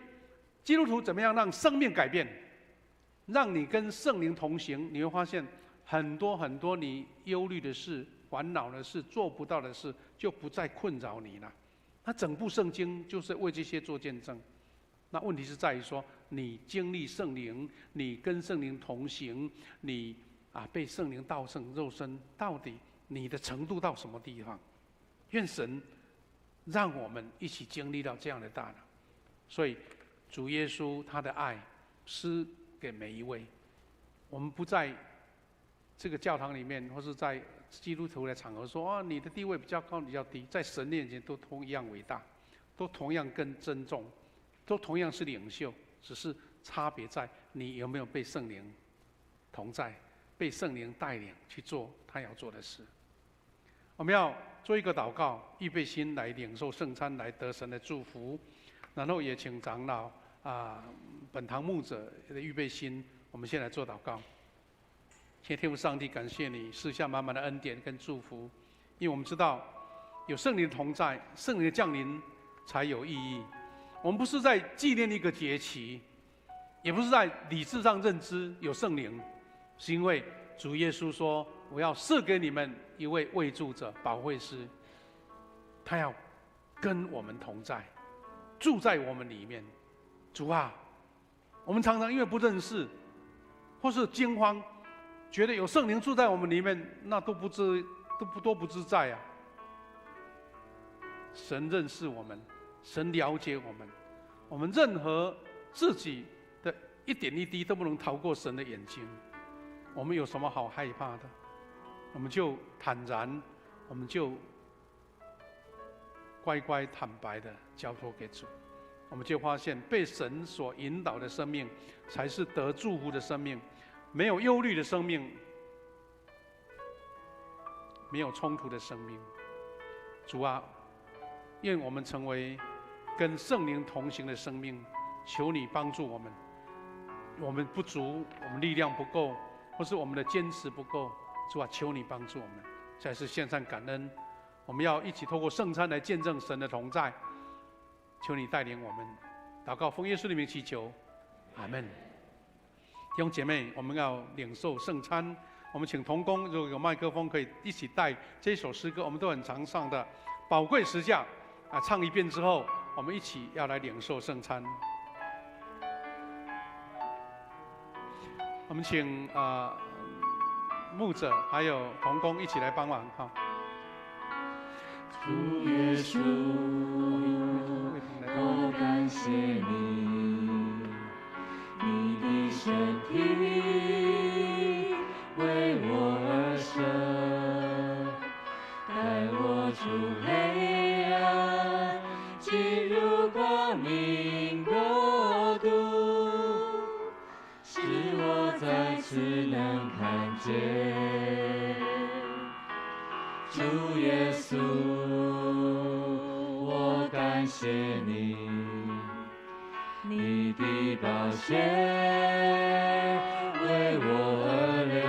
基督徒怎么样让生命改变，让你跟圣灵同行？你会发现很多很多你忧虑的事、烦恼的事、做不到的事，就不再困扰你了。那整部圣经就是为这些做见证。那问题是在于说，你经历圣灵，你跟圣灵同行，你被圣灵道成肉身，到底你的程度到什么地方？愿神让我们一起经历到这样的大能。所以主耶稣他的爱施给每一位。我们不在这个教堂里面，或是在基督徒的场合说你的地位比较高，比较低，在神面前都同样伟大，都同样更珍重，都同样是领袖，只是差别在你有没有被圣灵同在，被圣灵带领去做他要做的事。我们要做一个祷告，预备心来领受圣餐，来得神的祝福。然后也请长老本堂牧者的预备心，我们先来做祷告。谢天父上帝，感谢你赐下满满的恩典跟祝福，因为我们知道有圣灵同在，圣灵的降临才有意义。我们不是在纪念一个节期，也不是在理智上认知有圣灵，是因为主耶稣说：“我要赐给你们一位慰助者、保惠师，他要跟我们同在，住在我们里面。”主啊，我们常常因为不认识，或是惊慌，觉得有圣灵住在我们里面，那都不自在啊。神认识我们，神了解我们，我们任何自己的一点一滴都不能逃过神的眼睛。我们有什么好害怕的？我们就坦然，我们就乖乖坦白的交托给主。我们就发现，被神所引导的生命，才是得祝福的生命，没有忧虑的生命，没有冲突的生命。主啊，愿我们成为跟圣灵同行的生命，求你帮助我们。我们不足，我们力量不够，或是我们的坚持不够，主啊，求你帮助我们。再次献上感恩，我们要一起透过圣餐来见证神的同在。求你带领我们，祷告奉耶稣的名祈求，阿门。弟兄姐妹，我们要领受圣餐。我们请同工，如果有麦克风，可以一起带这首诗歌，我们都很常唱的《宝贵十架》唱一遍之后，我们一起要来领受圣餐。我们请牧者还有同工一起来帮忙哈。主耶稣，我感谢你，你的身体为我而生，带我出黑暗，进入光明国度，使我再次能看见主耶稣。感谢你，你的宝血为我而流，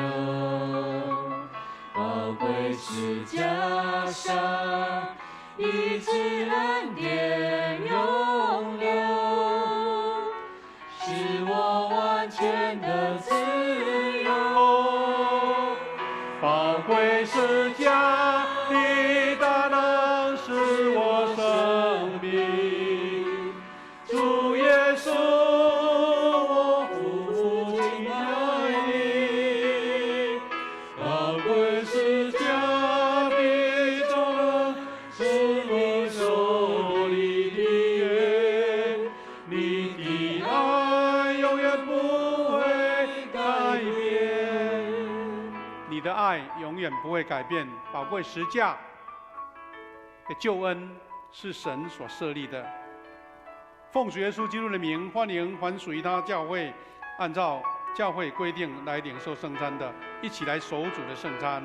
宝贵十架上一直恩典永留，使我完全的自由。宝贵十架的大能使我生命，主耶稣，我父亲爱你。宝贵十架的大能使我手里的约，你的爱永远不会改变，你的爱永远不会改变。宝贵十架的救恩是神所设立的。奉主耶稣基督的名，欢迎还属于他教会按照教会规定来领受圣餐的，一起来守主的圣餐。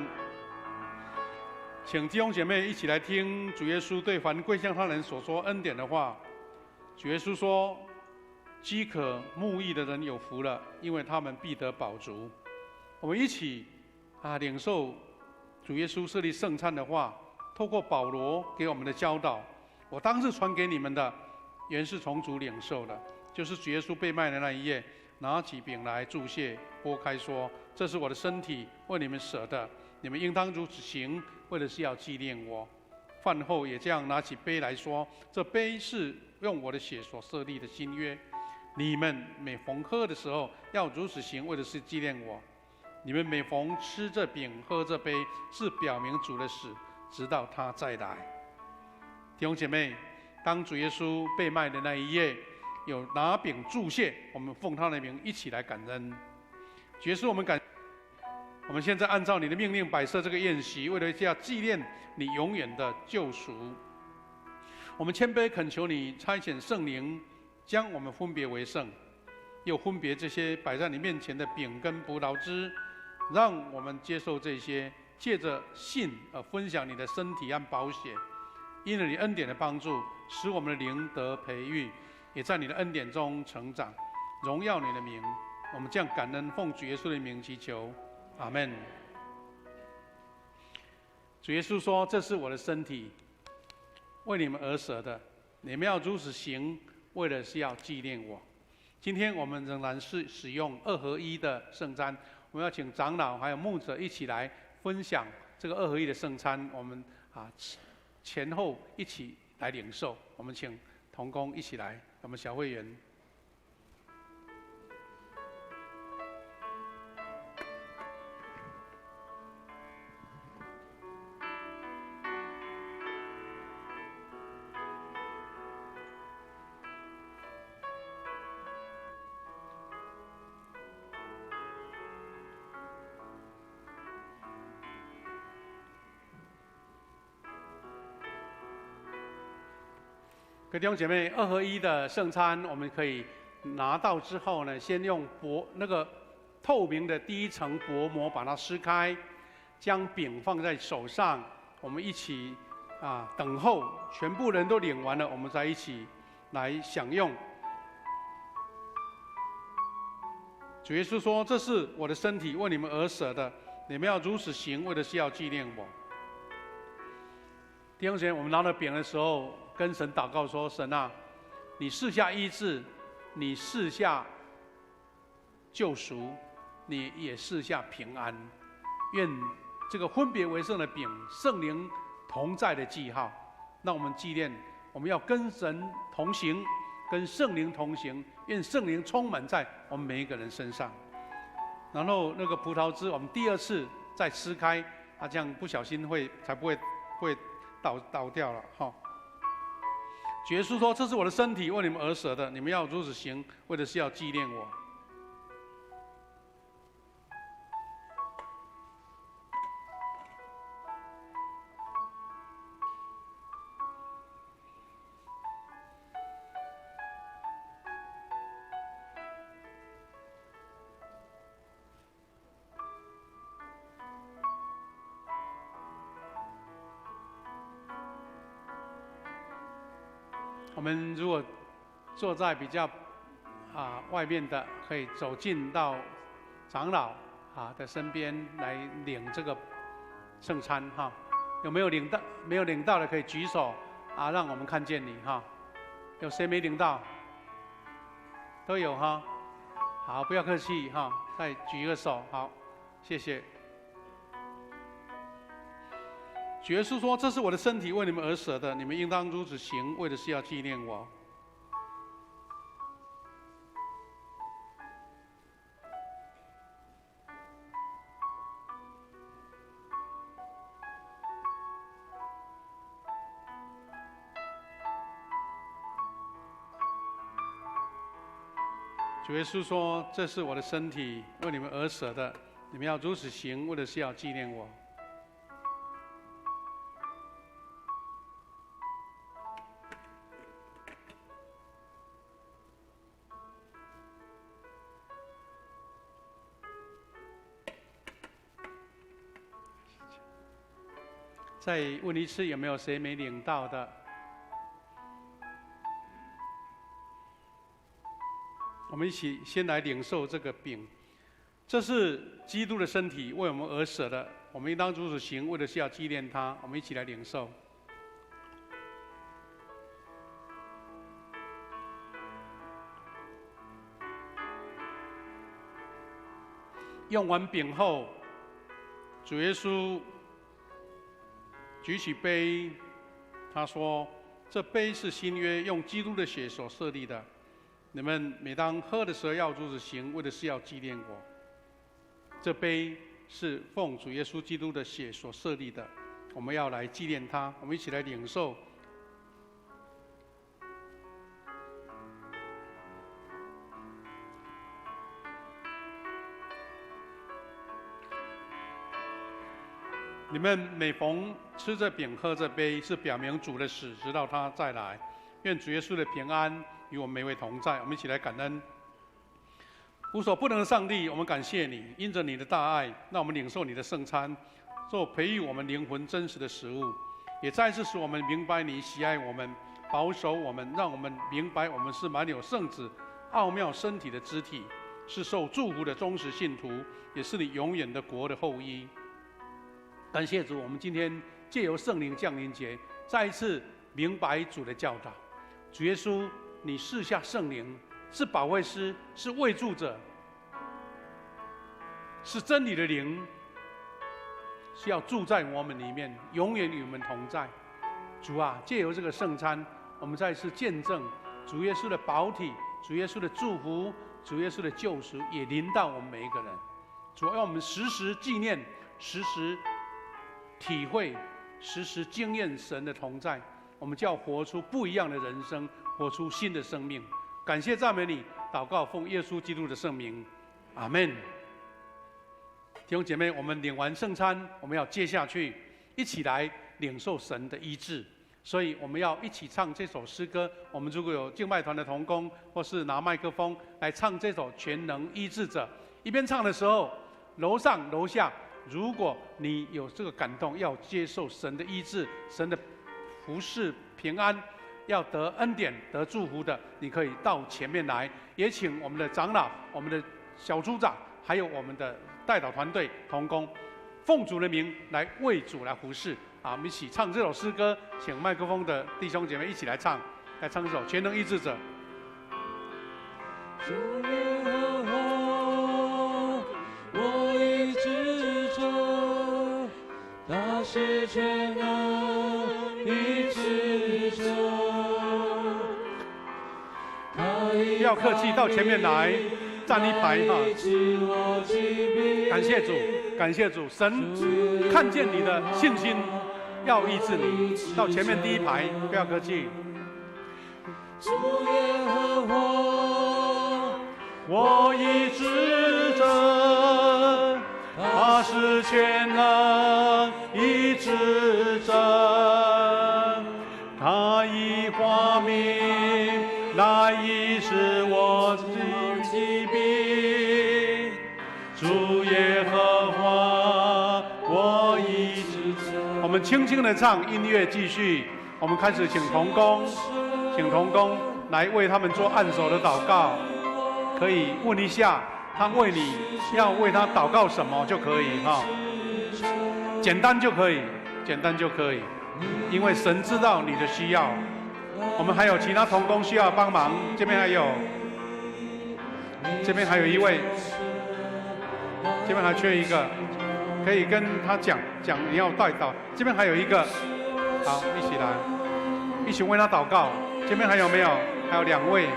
请弟兄姐妹一起来听主耶稣对凡归向他人所说恩典的话。主耶稣说：“饥渴慕义的人有福了，因为他们必得饱足。”我们一起领受主耶稣设立圣餐的话，透过保罗给我们的教导，我当日传给你们的，原是从主领受的，就是主耶稣被卖的那一夜，拿起饼来祝谢，拨开说：“这是我的身体，为你们舍的，你们应当如此行，为的是要纪念我。”饭后也这样拿起杯来说：“这杯是用我的血所设立的新约，你们每逢喝的时候，要如此行，为的是纪念我。你们每逢吃这饼、喝这杯，是表明主的死，直到他再来。”弟兄姐妹，当主耶稣被卖的那一夜，有拿饼祝谢，我们奉他的名一起来感恩。主耶稣，我们现在按照你的命令摆设这个宴席，为了要纪念你永远的救赎。我们谦卑恳求你差遣圣灵，将我们分别为圣，又分别这些摆在你面前的饼跟葡萄汁，让我们接受这些，借着信而分享你的身体和宝血。因了你恩典的帮助，使我们的灵得培育，也在你的恩典中成长，荣耀你的名。我们将感恩奉主耶稣的名祈求，阿们。主耶稣说：“这是我的身体，为你们而舍的，你们要如此行，为的是要纪念我。”今天我们仍然是使用2合1的圣餐，我们要请长老还有牧者一起来分享这个2合1的圣餐，我们前后一起来领受。我们请同工一起来，我们小会员。各位弟兄姐妹，2合1的圣餐，我们可以拿到之后呢，先用那个透明的第一层薄膜把它撕开，将饼放在手上，我们一起等候全部人都领完了，我们再一起来享用。主耶稣说：“这是我的身体，为你们而舍的，你们要如此行，为的是要纪念我。”弟兄姐妹，我们拿了饼的时候，跟神祷告说：“神啊，你赐下医治，你赐下救赎，你也赐下平安。愿这个分别为圣的饼，圣灵同在的记号，让我们纪念，我们要跟神同行，跟圣灵同行。愿圣灵充满在我们每一个人身上。然后那个葡萄汁，我们第2次再撕开，这样不小心才不会倒掉了哈。”主耶稣说：“这是我的身体，为你们而舍的，你们要如此行，为的是要纪念我。”我们如果坐在比较外面的，可以走进到长老的身边来领这个圣餐哈。有没有领到？没有领到的可以举手让我们看见你哈。有谁没领到？都有哈。好，不要客气哈，再举一个手，好，谢谢。主耶稣说：“这是我的身体，为你们而舍的，你们应当如此行，为的是要纪念我。”主耶稣说：“这是我的身体，为你们而舍的，你们要如此行，为的是要纪念我。”再问一次，有没有谁没领到的？我们一起先来领受这个饼，这是基督的身体，为我们而舍的，我们应当如此行，为的是要纪念他。我们一起来领受。用完饼后，主耶稣举起杯，他说：“这杯是新约，用基督的血所设立的。你们每当喝的时候，要如此行，为的是要纪念我。这杯是奉主耶稣基督的血所设立的，我们要来纪念他。我们一起来领受。”你们每逢吃这饼喝这杯，是表明主的死，直到他再来。愿主耶稣的平安与我们每位同在。我们一起来感恩。无所不能的上帝，我们感谢你，因着你的大爱，让我们领受你的圣餐，做培育我们灵魂真实的食物，也再次使我们明白你喜爱我们，保守我们，让我们明白我们是满有圣子奥妙身体的肢体，是受祝福的忠实信徒，也是你永远的国的后裔。感谢主，我们今天借由圣灵降临节，再一次明白主的教导。主耶稣，你赐下圣灵，是保惠师，是慰助者，是真理的灵，是要住在我们里面，永远与我们同在。主啊，借由这个圣餐，我们再一次见证主耶稣的宝体，主耶稣的祝福，主耶稣的救赎，也临到我们每一个人。主，让我们时时纪念，时时体会，时时经验神的同在，我们就要活出不一样的人生，活出新的生命。感谢赞美你，祷告奉耶稣基督的圣名，阿们。弟兄姐妹，我们领完圣餐，我们要接下去一起来领受神的医治，所以我们要一起唱这首诗歌。我们如果有敬拜团的同工，或是拿麦克风来唱这首《全能医治者》，一边唱的时候，楼上楼下，如果你有这个感动，要接受神的医治、神的服侍、平安，要得恩典、得祝福的，你可以到前面来。也请我们的长老、我们的小组长，还有我们的代祷团队同工，奉主的名来为主来服侍。啊，我们一起唱这首诗歌，请麦克风的弟兄姐妹一起来唱，来唱这首《全能医治者》。主耶和华，我医治者，他是全能医治者。不要客气，到前面来，站一排哈。感谢主，感谢主，神看见你的信心，要医治你。到前面第一排，不要客气。主耶和华，我医治者，他是全能医治者，他以华名来医治我的疾病。主耶和华，我医治者。我们轻轻的唱，音乐继续。我们开始请同工来为他们做按手的祷告。可以问一下他为你要为他祷告什么就可以哈，简单就可以，简单就可以，因为神知道你的需要。我们还有其他同工需要帮忙，这边还有一位，这边还缺一个，可以跟他讲你要带到。这边还有一个，好，一起来，一起为他祷告。这边还有没有？还有2位。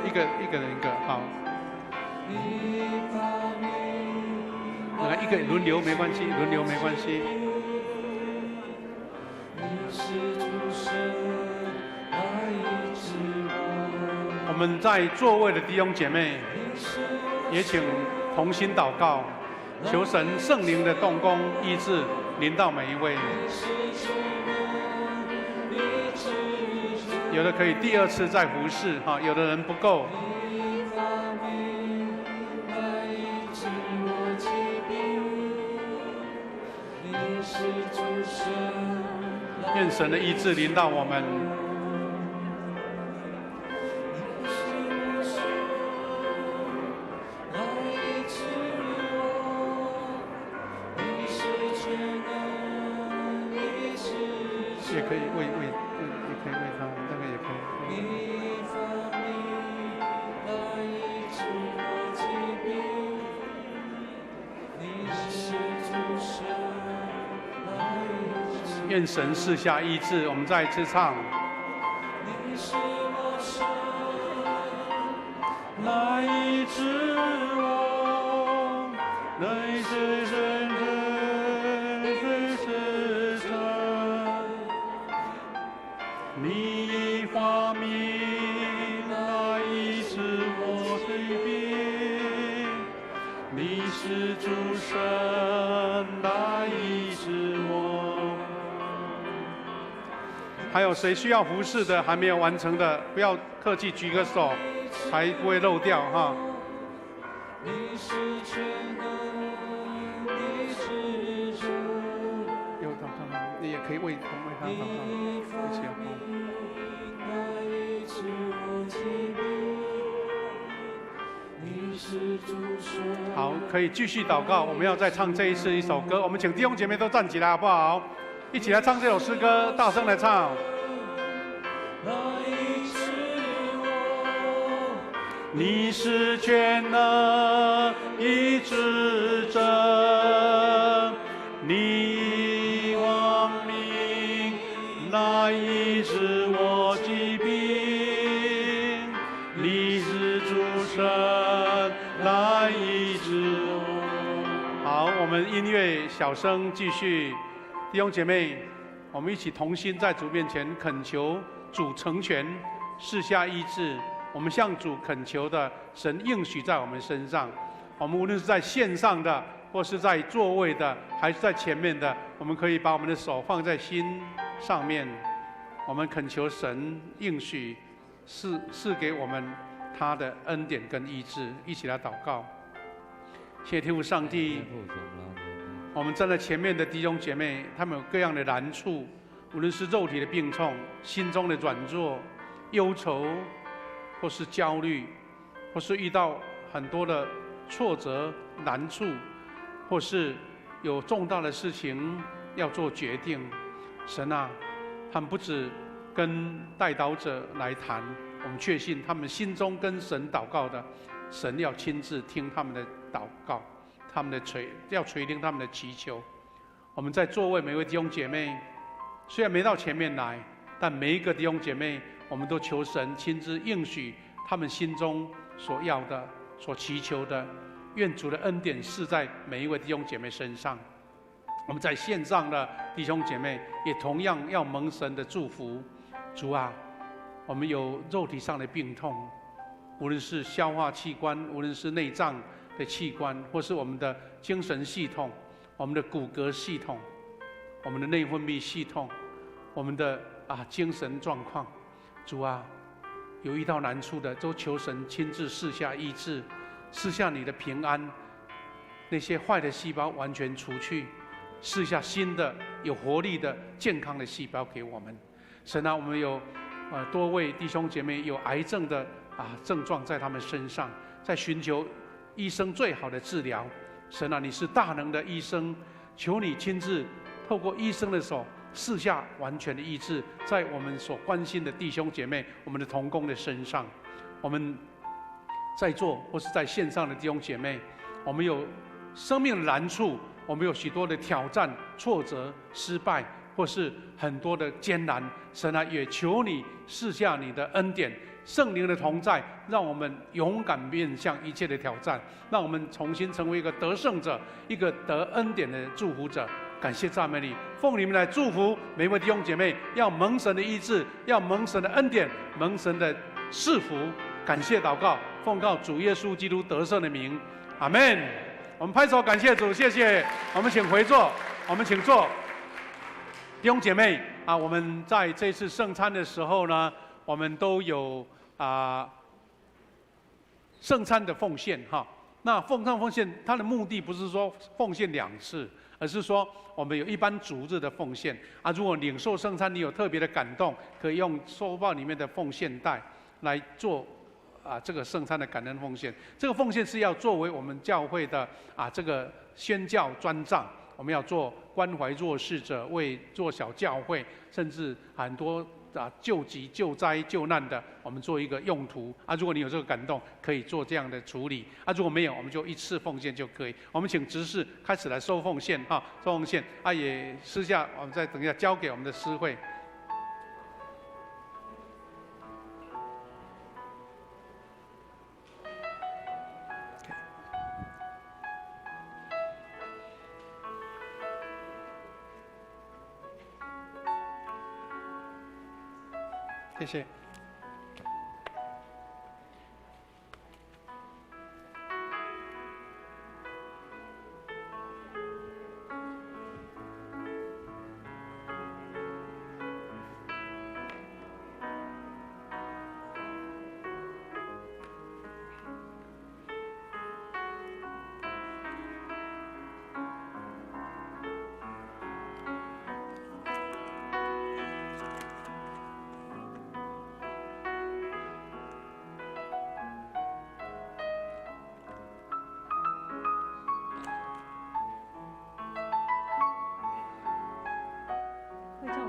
一个人一个，好。一个轮流没关系，轮流没关系。我们在座位的弟兄姐妹，也请同心祷告，求神圣灵的动工医治临到每一位。有的可以第2次再服侍哈，有的人不够。愿神的医治临到我们。也可以为，也可以为他，那个也可以。你是愿神赐下医治。我们再一次唱。你是我神，来医治我，内是真正，非是真。你发明来医治我的病，你是主神来医治我。还有谁需要服侍的还没有完成的，不要客气，举个手，才不会漏掉哈。你是全能的至神，有祷告，你也可以为他祷告，一起祷告。来医治我疾病，你是主神。好，可以继续祷告。我们要再唱这一首歌，我们请弟兄姐妹都站起来好不好？一起来唱这首诗歌，大声来唱。来医治我，你是全能医治者，你王名来医治我疾病，你是主神来医治我。好，我们音乐小声继续。弟兄姐妹，我们一起同心在主面前恳求主成全，赐下医治。我们向主恳求的，神应许在我们身上。我们无论是在线上的，或是在座位的，还是在前面的，我们可以把我们的手放在心上面。我们恳求神应许赐给我们他的恩典跟医治。一起来祷告。谢谢天父上帝，我们站在前面的弟兄姐妹，他们有各样的难处，无论是肉体的病痛、心中的软弱、忧愁，或是焦虑，或是遇到很多的挫折、难处，或是有重大的事情要做决定。神啊，他们不止跟代祷者来谈，我们确信他们心中跟神祷告的，神要亲自听他们的祷告。他们的要垂听他们的祈求。我们在座位每位弟兄姐妹，虽然没到前面来，但每一个弟兄姐妹，我们都求神亲自应许他们心中所要的、所祈求的。愿主的恩典赐在每一位弟兄姐妹身上。我们在线上的弟兄姐妹也同样要蒙神的祝福。主啊，我们有肉体上的病痛，无论是消化器官，无论是内脏的器官，或是我们的精神系统、我们的骨骼系统、我们的内分泌系统、我们的精神状况。主啊，有遇到难处的，都求神亲自赐下医治，赐下你的平安，那些坏的细胞完全除去，赐下新的有活力的健康的细胞给我们。神啊，我们有多位弟兄姐妹有癌症的症状在他们身上，在寻求医生最好的治疗。神啊，你是大能的医生，求你亲自透过医生的手赐下完全的医治，在我们所关心的弟兄姐妹、我们的同工的身上。我们在座或是在线上的弟兄姐妹，我们有生命的难处，我们有许多的挑战、挫折、失败，或是很多的艰难。神啊，也求你赐下你的恩典，圣灵的同在，让我们勇敢面向一切的挑战，让我们重新成为一个得胜者，一个得恩典的祝福者。感谢赞美你，奉你们来祝福每一位弟兄姐妹，要蒙神的医治，要蒙神的恩典，蒙神的赐福。感谢祷告，奉告主耶稣基督得胜的名，阿们。我们拍手感谢主，谢谢。我们请回座，我们请坐。弟兄姐妹我们在这次圣餐的时候呢，我们都有圣餐的奉献哈。那奉献它的目的不是说奉献2次，而是说我们有一般主日的奉献如果领受圣餐你有特别的感动，可以用收报里面的奉献袋来做这个圣餐的感恩奉献。这个奉献是要作为我们教会的这个宣教专账，我们要做关怀弱势者，为做小教会，甚至很多救急、救灾、救难的，我们做一个用途啊。如果你有这个感动，可以做这样的处理啊。如果没有，我们就一次奉献就可以。我们请执事开始来收奉献哈，收奉献啊，也私下我们再等一下交给我们的司会。谢谢。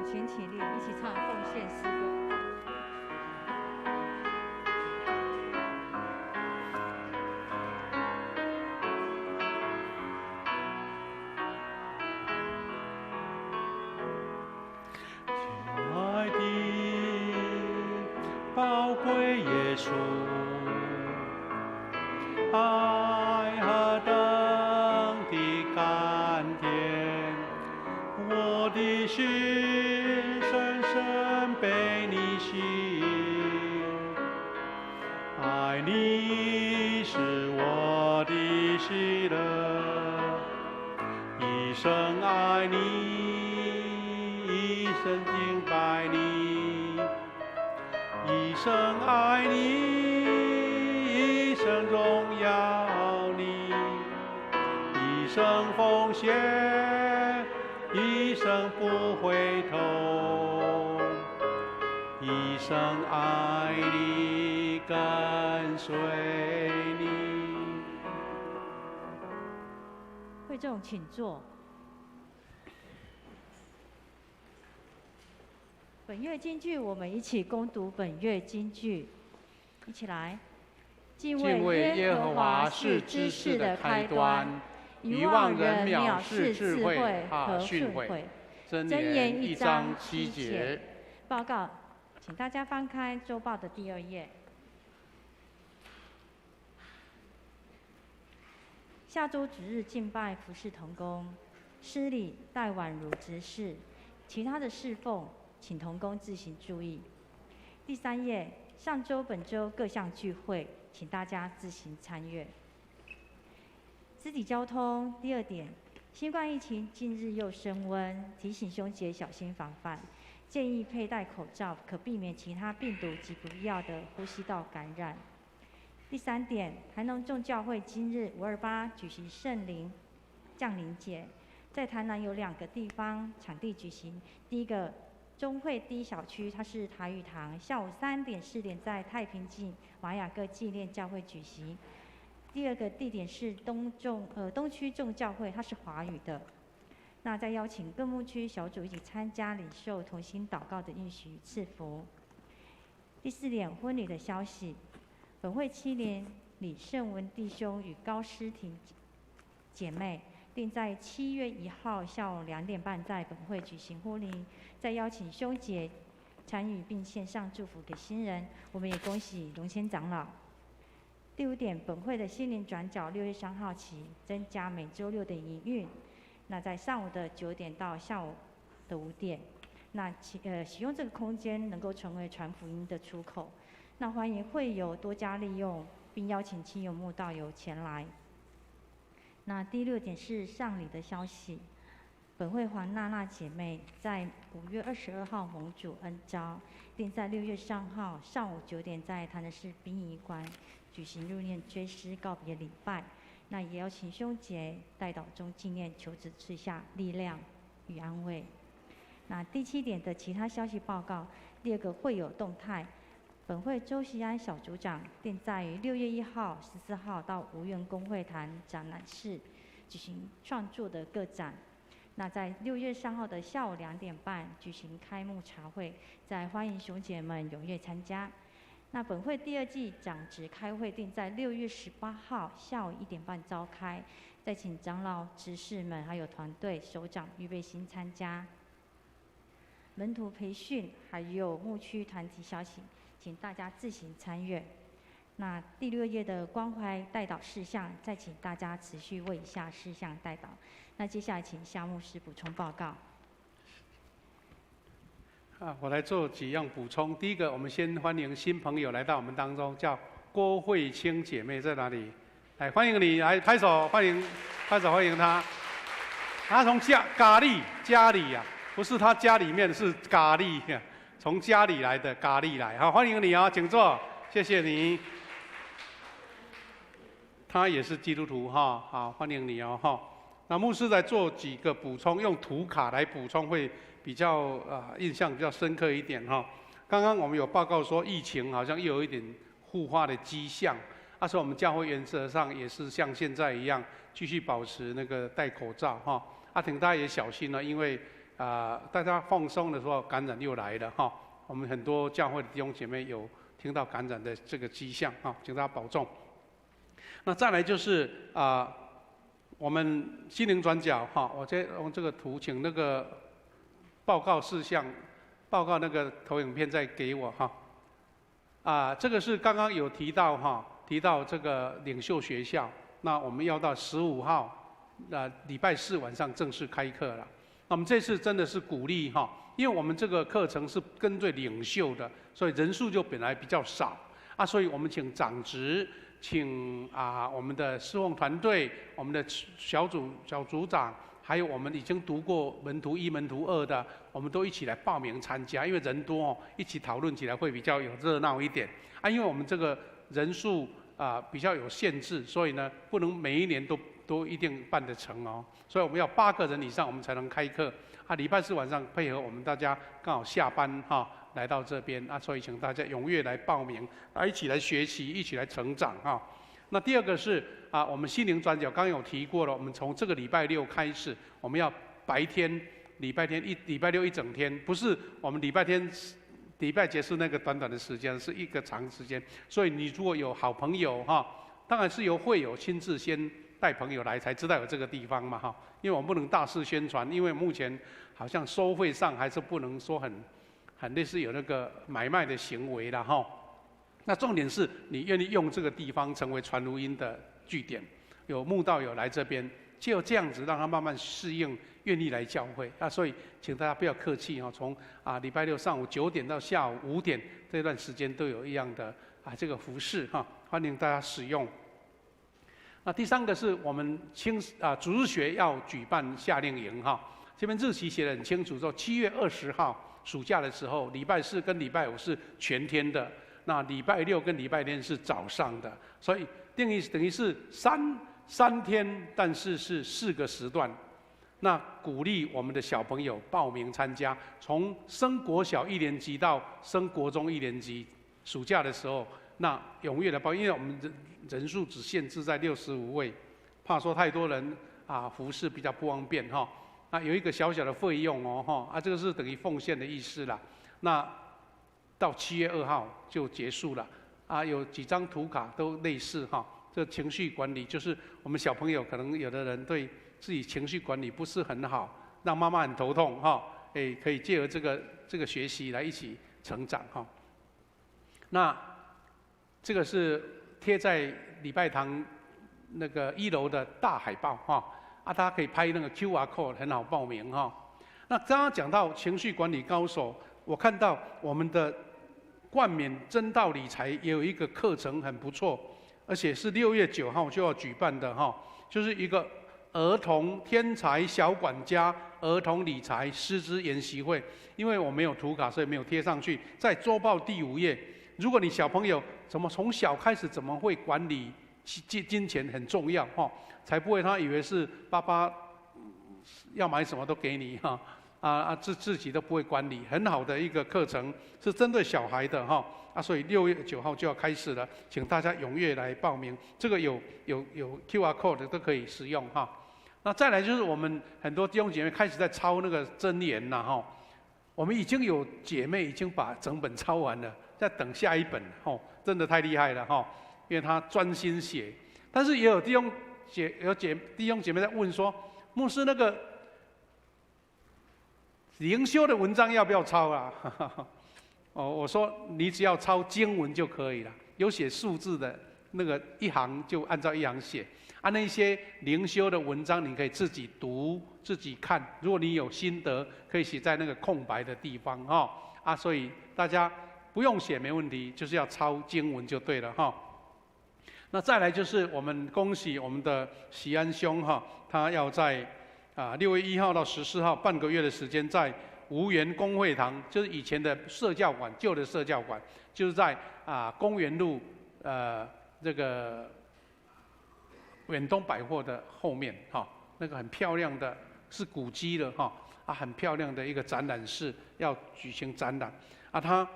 请起立，一起唱奉献诗歌。亲爱的宝贵耶稣，爱何等的甘甜，我的心深深被你吸引，爱你是我的喜乐，一生爱你，一生敬拜你，一生爱你，一生荣耀你，一生奉献，一生不回头，一生爱你，跟随你。会众请坐。本月金句，我们一起攻读本月金句，一起来。敬畏耶和华是知识的开端，愚妄人藐视智慧和训诲。箴言1章7节。报告，请大家翻开周报的第2页。下周主日敬拜服事同工，施礼戴婉如执事，其他的侍奉请同工自行注意。第3页，上周、本周各项聚会，请大家自行参阅。肢体交通第2点，新冠疫情近日又升温，提醒兄姐小心防范，建议佩戴口罩，可避免其他病毒及不必要的呼吸道感染。第3点，台南众教会今日528举行圣灵降临节，在台南有2个地方场地举行。第一个中会第一小区，它是台语堂，下午3点、4点在太平境玛雅各纪念教会举行。第2个地点是东区众教会，它是华语的。那再邀请各牧区小组一起参加领受同心祷告的应许与赐福。第4点，婚礼的消息。本会7年李胜文弟兄与高诗婷姐妹定在7月1号下午2点半在本会举行婚礼，再邀请兄姐参与并献上祝福给新人。我们也恭喜龙谦长老。第5点，本会的心灵转角6月3号起增加每周6的营运，那在上午的9点到下午的5点，那使用这个空间能够成为传福音的出口。那欢迎会友多加利用，并邀请亲友慕道友前来。那第6点是上礼的消息，本会黄娜娜姐妹在5月22号蒙主恩召，定在6月3号上午9点在台南市殡仪馆举行入殓追思告别礼拜。那也邀请兄姐代祷中纪念，求主赐下力量与安慰。那第7点的其他消息报告，第2个会友动态。本会周锡安小组长定在于6月1号、14号到无缘公会堂展览室举行创作的个展。那在6月3号的下午2点半举行开幕茶会，再欢迎兄姐们踊跃参加。那本会第2季长职开会定在6月18号下午1点半召开，再请长老、执事们还有团队首长预备心参加。门徒培训还有牧区团体消息，请大家自行参阅。那第6页的关怀代祷事项，再请大家持续为以下事项代祷。那接下来请夏牧师补充报告。我来做几样补充。第一个，我们先欢迎新朋友来到我们当中，叫郭慧清姐妹在哪里？来，欢迎你来拍手，欢迎她。她从家里呀，不是她家里面，是咖喱呀，从家里来的咖喱来。好，欢迎你啊，请坐，谢谢你。他也是基督徒哈，好，欢迎你哦哈。那牧师来做几个补充，用图卡来补充会比较印象比较深刻一点哈。刚刚我们有报告说疫情好像又有一点复发的迹象，所以我们教会原则上也是像现在一样继续保持那个戴口罩哈。请大家也小心了，因为大家放松的时候感染又来了哈。我们很多教会的弟兄姐妹有听到感染的这个迹象哈，请大家保重。那再来就是我们心灵转角哈，我用这个图，请那个报告事项、报告那个投影片再给我哈。这个是刚刚有提到哈，提到这个领袖学校，那我们要到15号，礼拜4晚上正式开课了。那我们这次真的是鼓励哈，因为我们这个课程是跟对领袖的，所以人数就本来比较少所以我们请长职。请我们的侍奉团队、我们的小组长，还有我们已经读过门徒1、门徒2的，我们都一起来报名参加，因为人多一起讨论起来会比较有热闹一点因为我们这个人数比较有限制，所以呢不能每一年都一定办得成所以我们要8个人以上我们才能开课礼拜4晚上配合我们大家刚好下班来到这边所以请大家踊跃来报名一起来学习，一起来成长那第二个是我们心灵转角刚有提过了，我们从这个礼拜6开始，我们要白天礼拜6一整天，不是我们礼拜结束那个短短的时间，是一个长时间。所以你如果有好朋友当然是由会友亲自先带朋友来才知道有这个地方嘛因为我们不能大肆宣传，因为目前好像收费上还是不能说很类似有那个买卖的行为啦那重点是你愿意用这个地方成为传福音的据点，有慕道友来这边，就这样子让他慢慢适应，愿意来教会所以请大家不要客气从礼拜6上午9点到下午5点这段时间都有一样的这个服事欢迎大家使用。那第3个是我们主日学要举办夏令营这边日期写得很清楚，说7月20号暑假的时候，礼拜4跟礼拜5是全天的，那礼拜6跟礼拜天是早上的，所以等于是三天，但是是4个时段。那鼓励我们的小朋友报名参加，从升国小1年级到升国中1年级，暑假的时候，那踊跃的报，因为我们人数只限制在65位，怕说太多人服侍比较不方便有一个小小的费用这个是等于奉献的意思啦。那到7月2号就结束了有几张图卡都类似这情绪管理就是我们小朋友可能有的人对自己情绪管理不是很好，让妈妈很头痛可以借由这个学习来一起成长那这个是贴在礼拜堂那个1楼的大海报大家可以拍那个 QR code， 很好报名那刚刚讲到情绪管理高手，我看到我们的冠冕真道理财也有一个课程很不错，而且是6月9号就要举办的就是一个儿童天才小管家儿童理财师资研习会。因为我没有图卡，所以没有贴上去，在周报第5页。如果你小朋友从小开始怎么会管理金钱很重要才不会他以为是爸爸要买什么都给你自己都不会管理，很好的一个课程，是针对小孩的所以6月9号就要开始了，请大家踊跃来报名。这个有 QR code 都可以使用那再来就是我们很多弟兄姐妹开始在抄那个箴言啦哈，我们已经有姐妹已经把整本抄完了，在等下一本哦，真的太厉害了哈，因为她专心写。但是也有弟兄姐妹在问说，牧师那个灵修的文章要不要抄啊？哦，我说你只要抄经文就可以了，有写数字的那个一行就按照一行写。那些灵修的文章，你可以自己读、自己看。如果你有心得，可以写在那个空白的地方哈。所以大家不用写没问题，就是要抄经文就对了哈。那再来就是我们恭喜我们的喜安兄哈，他要在6月1号到14号半个月的时间，在无缘公会堂，就是以前的社教馆，旧的社教馆，就是在公园路这个远东百货的后面哈，那个很漂亮的，是古迹了哈，很漂亮的一个展览室要举行展览，他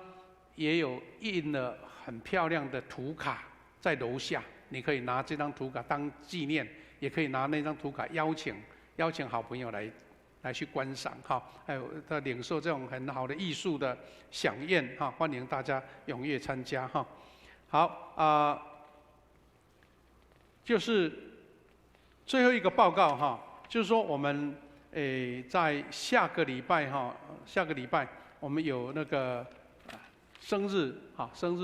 也有印了很漂亮的图卡在楼下，你可以拿这张图卡当纪念，也可以拿那张图卡邀请好朋友来去观赏哈，还有他领受这种很好的艺术的飨宴哈，欢迎大家踊跃参加哈。好就是最后一个报告哈，就是说我们在下个礼拜我们有那个生日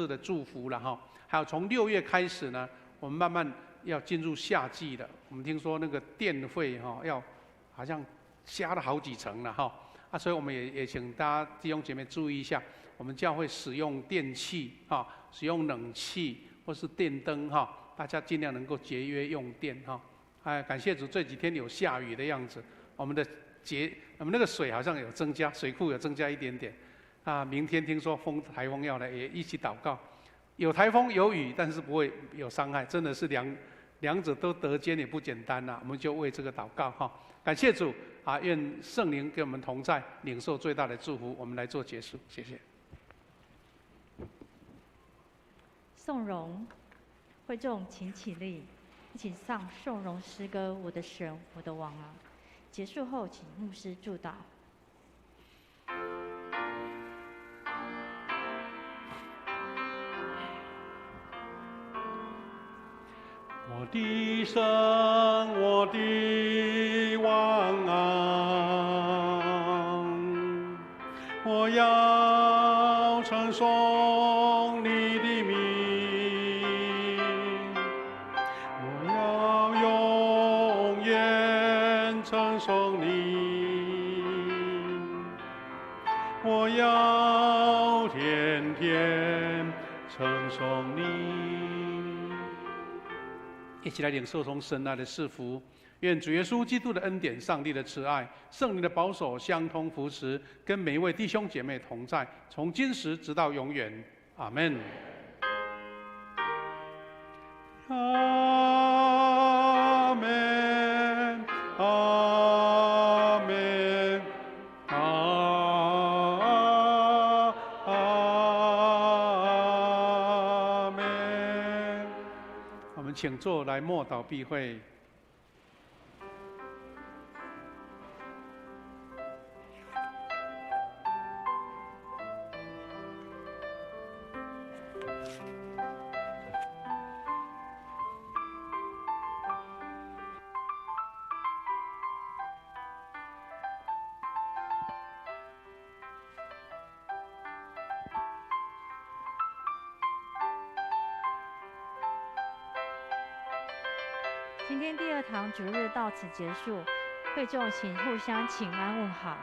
的祝福了哈，还有从6月开始呢，我们慢慢要进入夏季了。我们听说那个电费要好像加了好几成了哈，所以我们也请大家弟兄姐妹注意一下，我们教会使用电器使用冷气或是电灯大家尽量能够节约用电感谢主，这几天有下雨的样子，我们那个水好像有增加，水库有增加一点点。明天听说台风要来，也一起祷告。有台风有雨，但是不会有伤害，真的是两者都得兼也不简单我们就为这个祷告感谢主愿圣灵跟我们同在，领受最大的祝福。我们来做结束，谢谢。颂荣，会众请起立，一起唱颂荣诗歌《我的神，我的王啊》。结束后，请牧师祝祷。我的神，我的王啊，我要称颂你的名，我要永远称颂你，我要天天称颂你。一起来领受从神来的赐福，愿主耶稣基督的恩典、上帝的慈爱、圣灵的保守、相通扶持，跟每一位弟兄姐妹同在，从今时直到永远。阿们。阿们。阿们。阿们。我们请坐来默祷闭会。今天第2堂主日到此结束，会众请互相请安问好。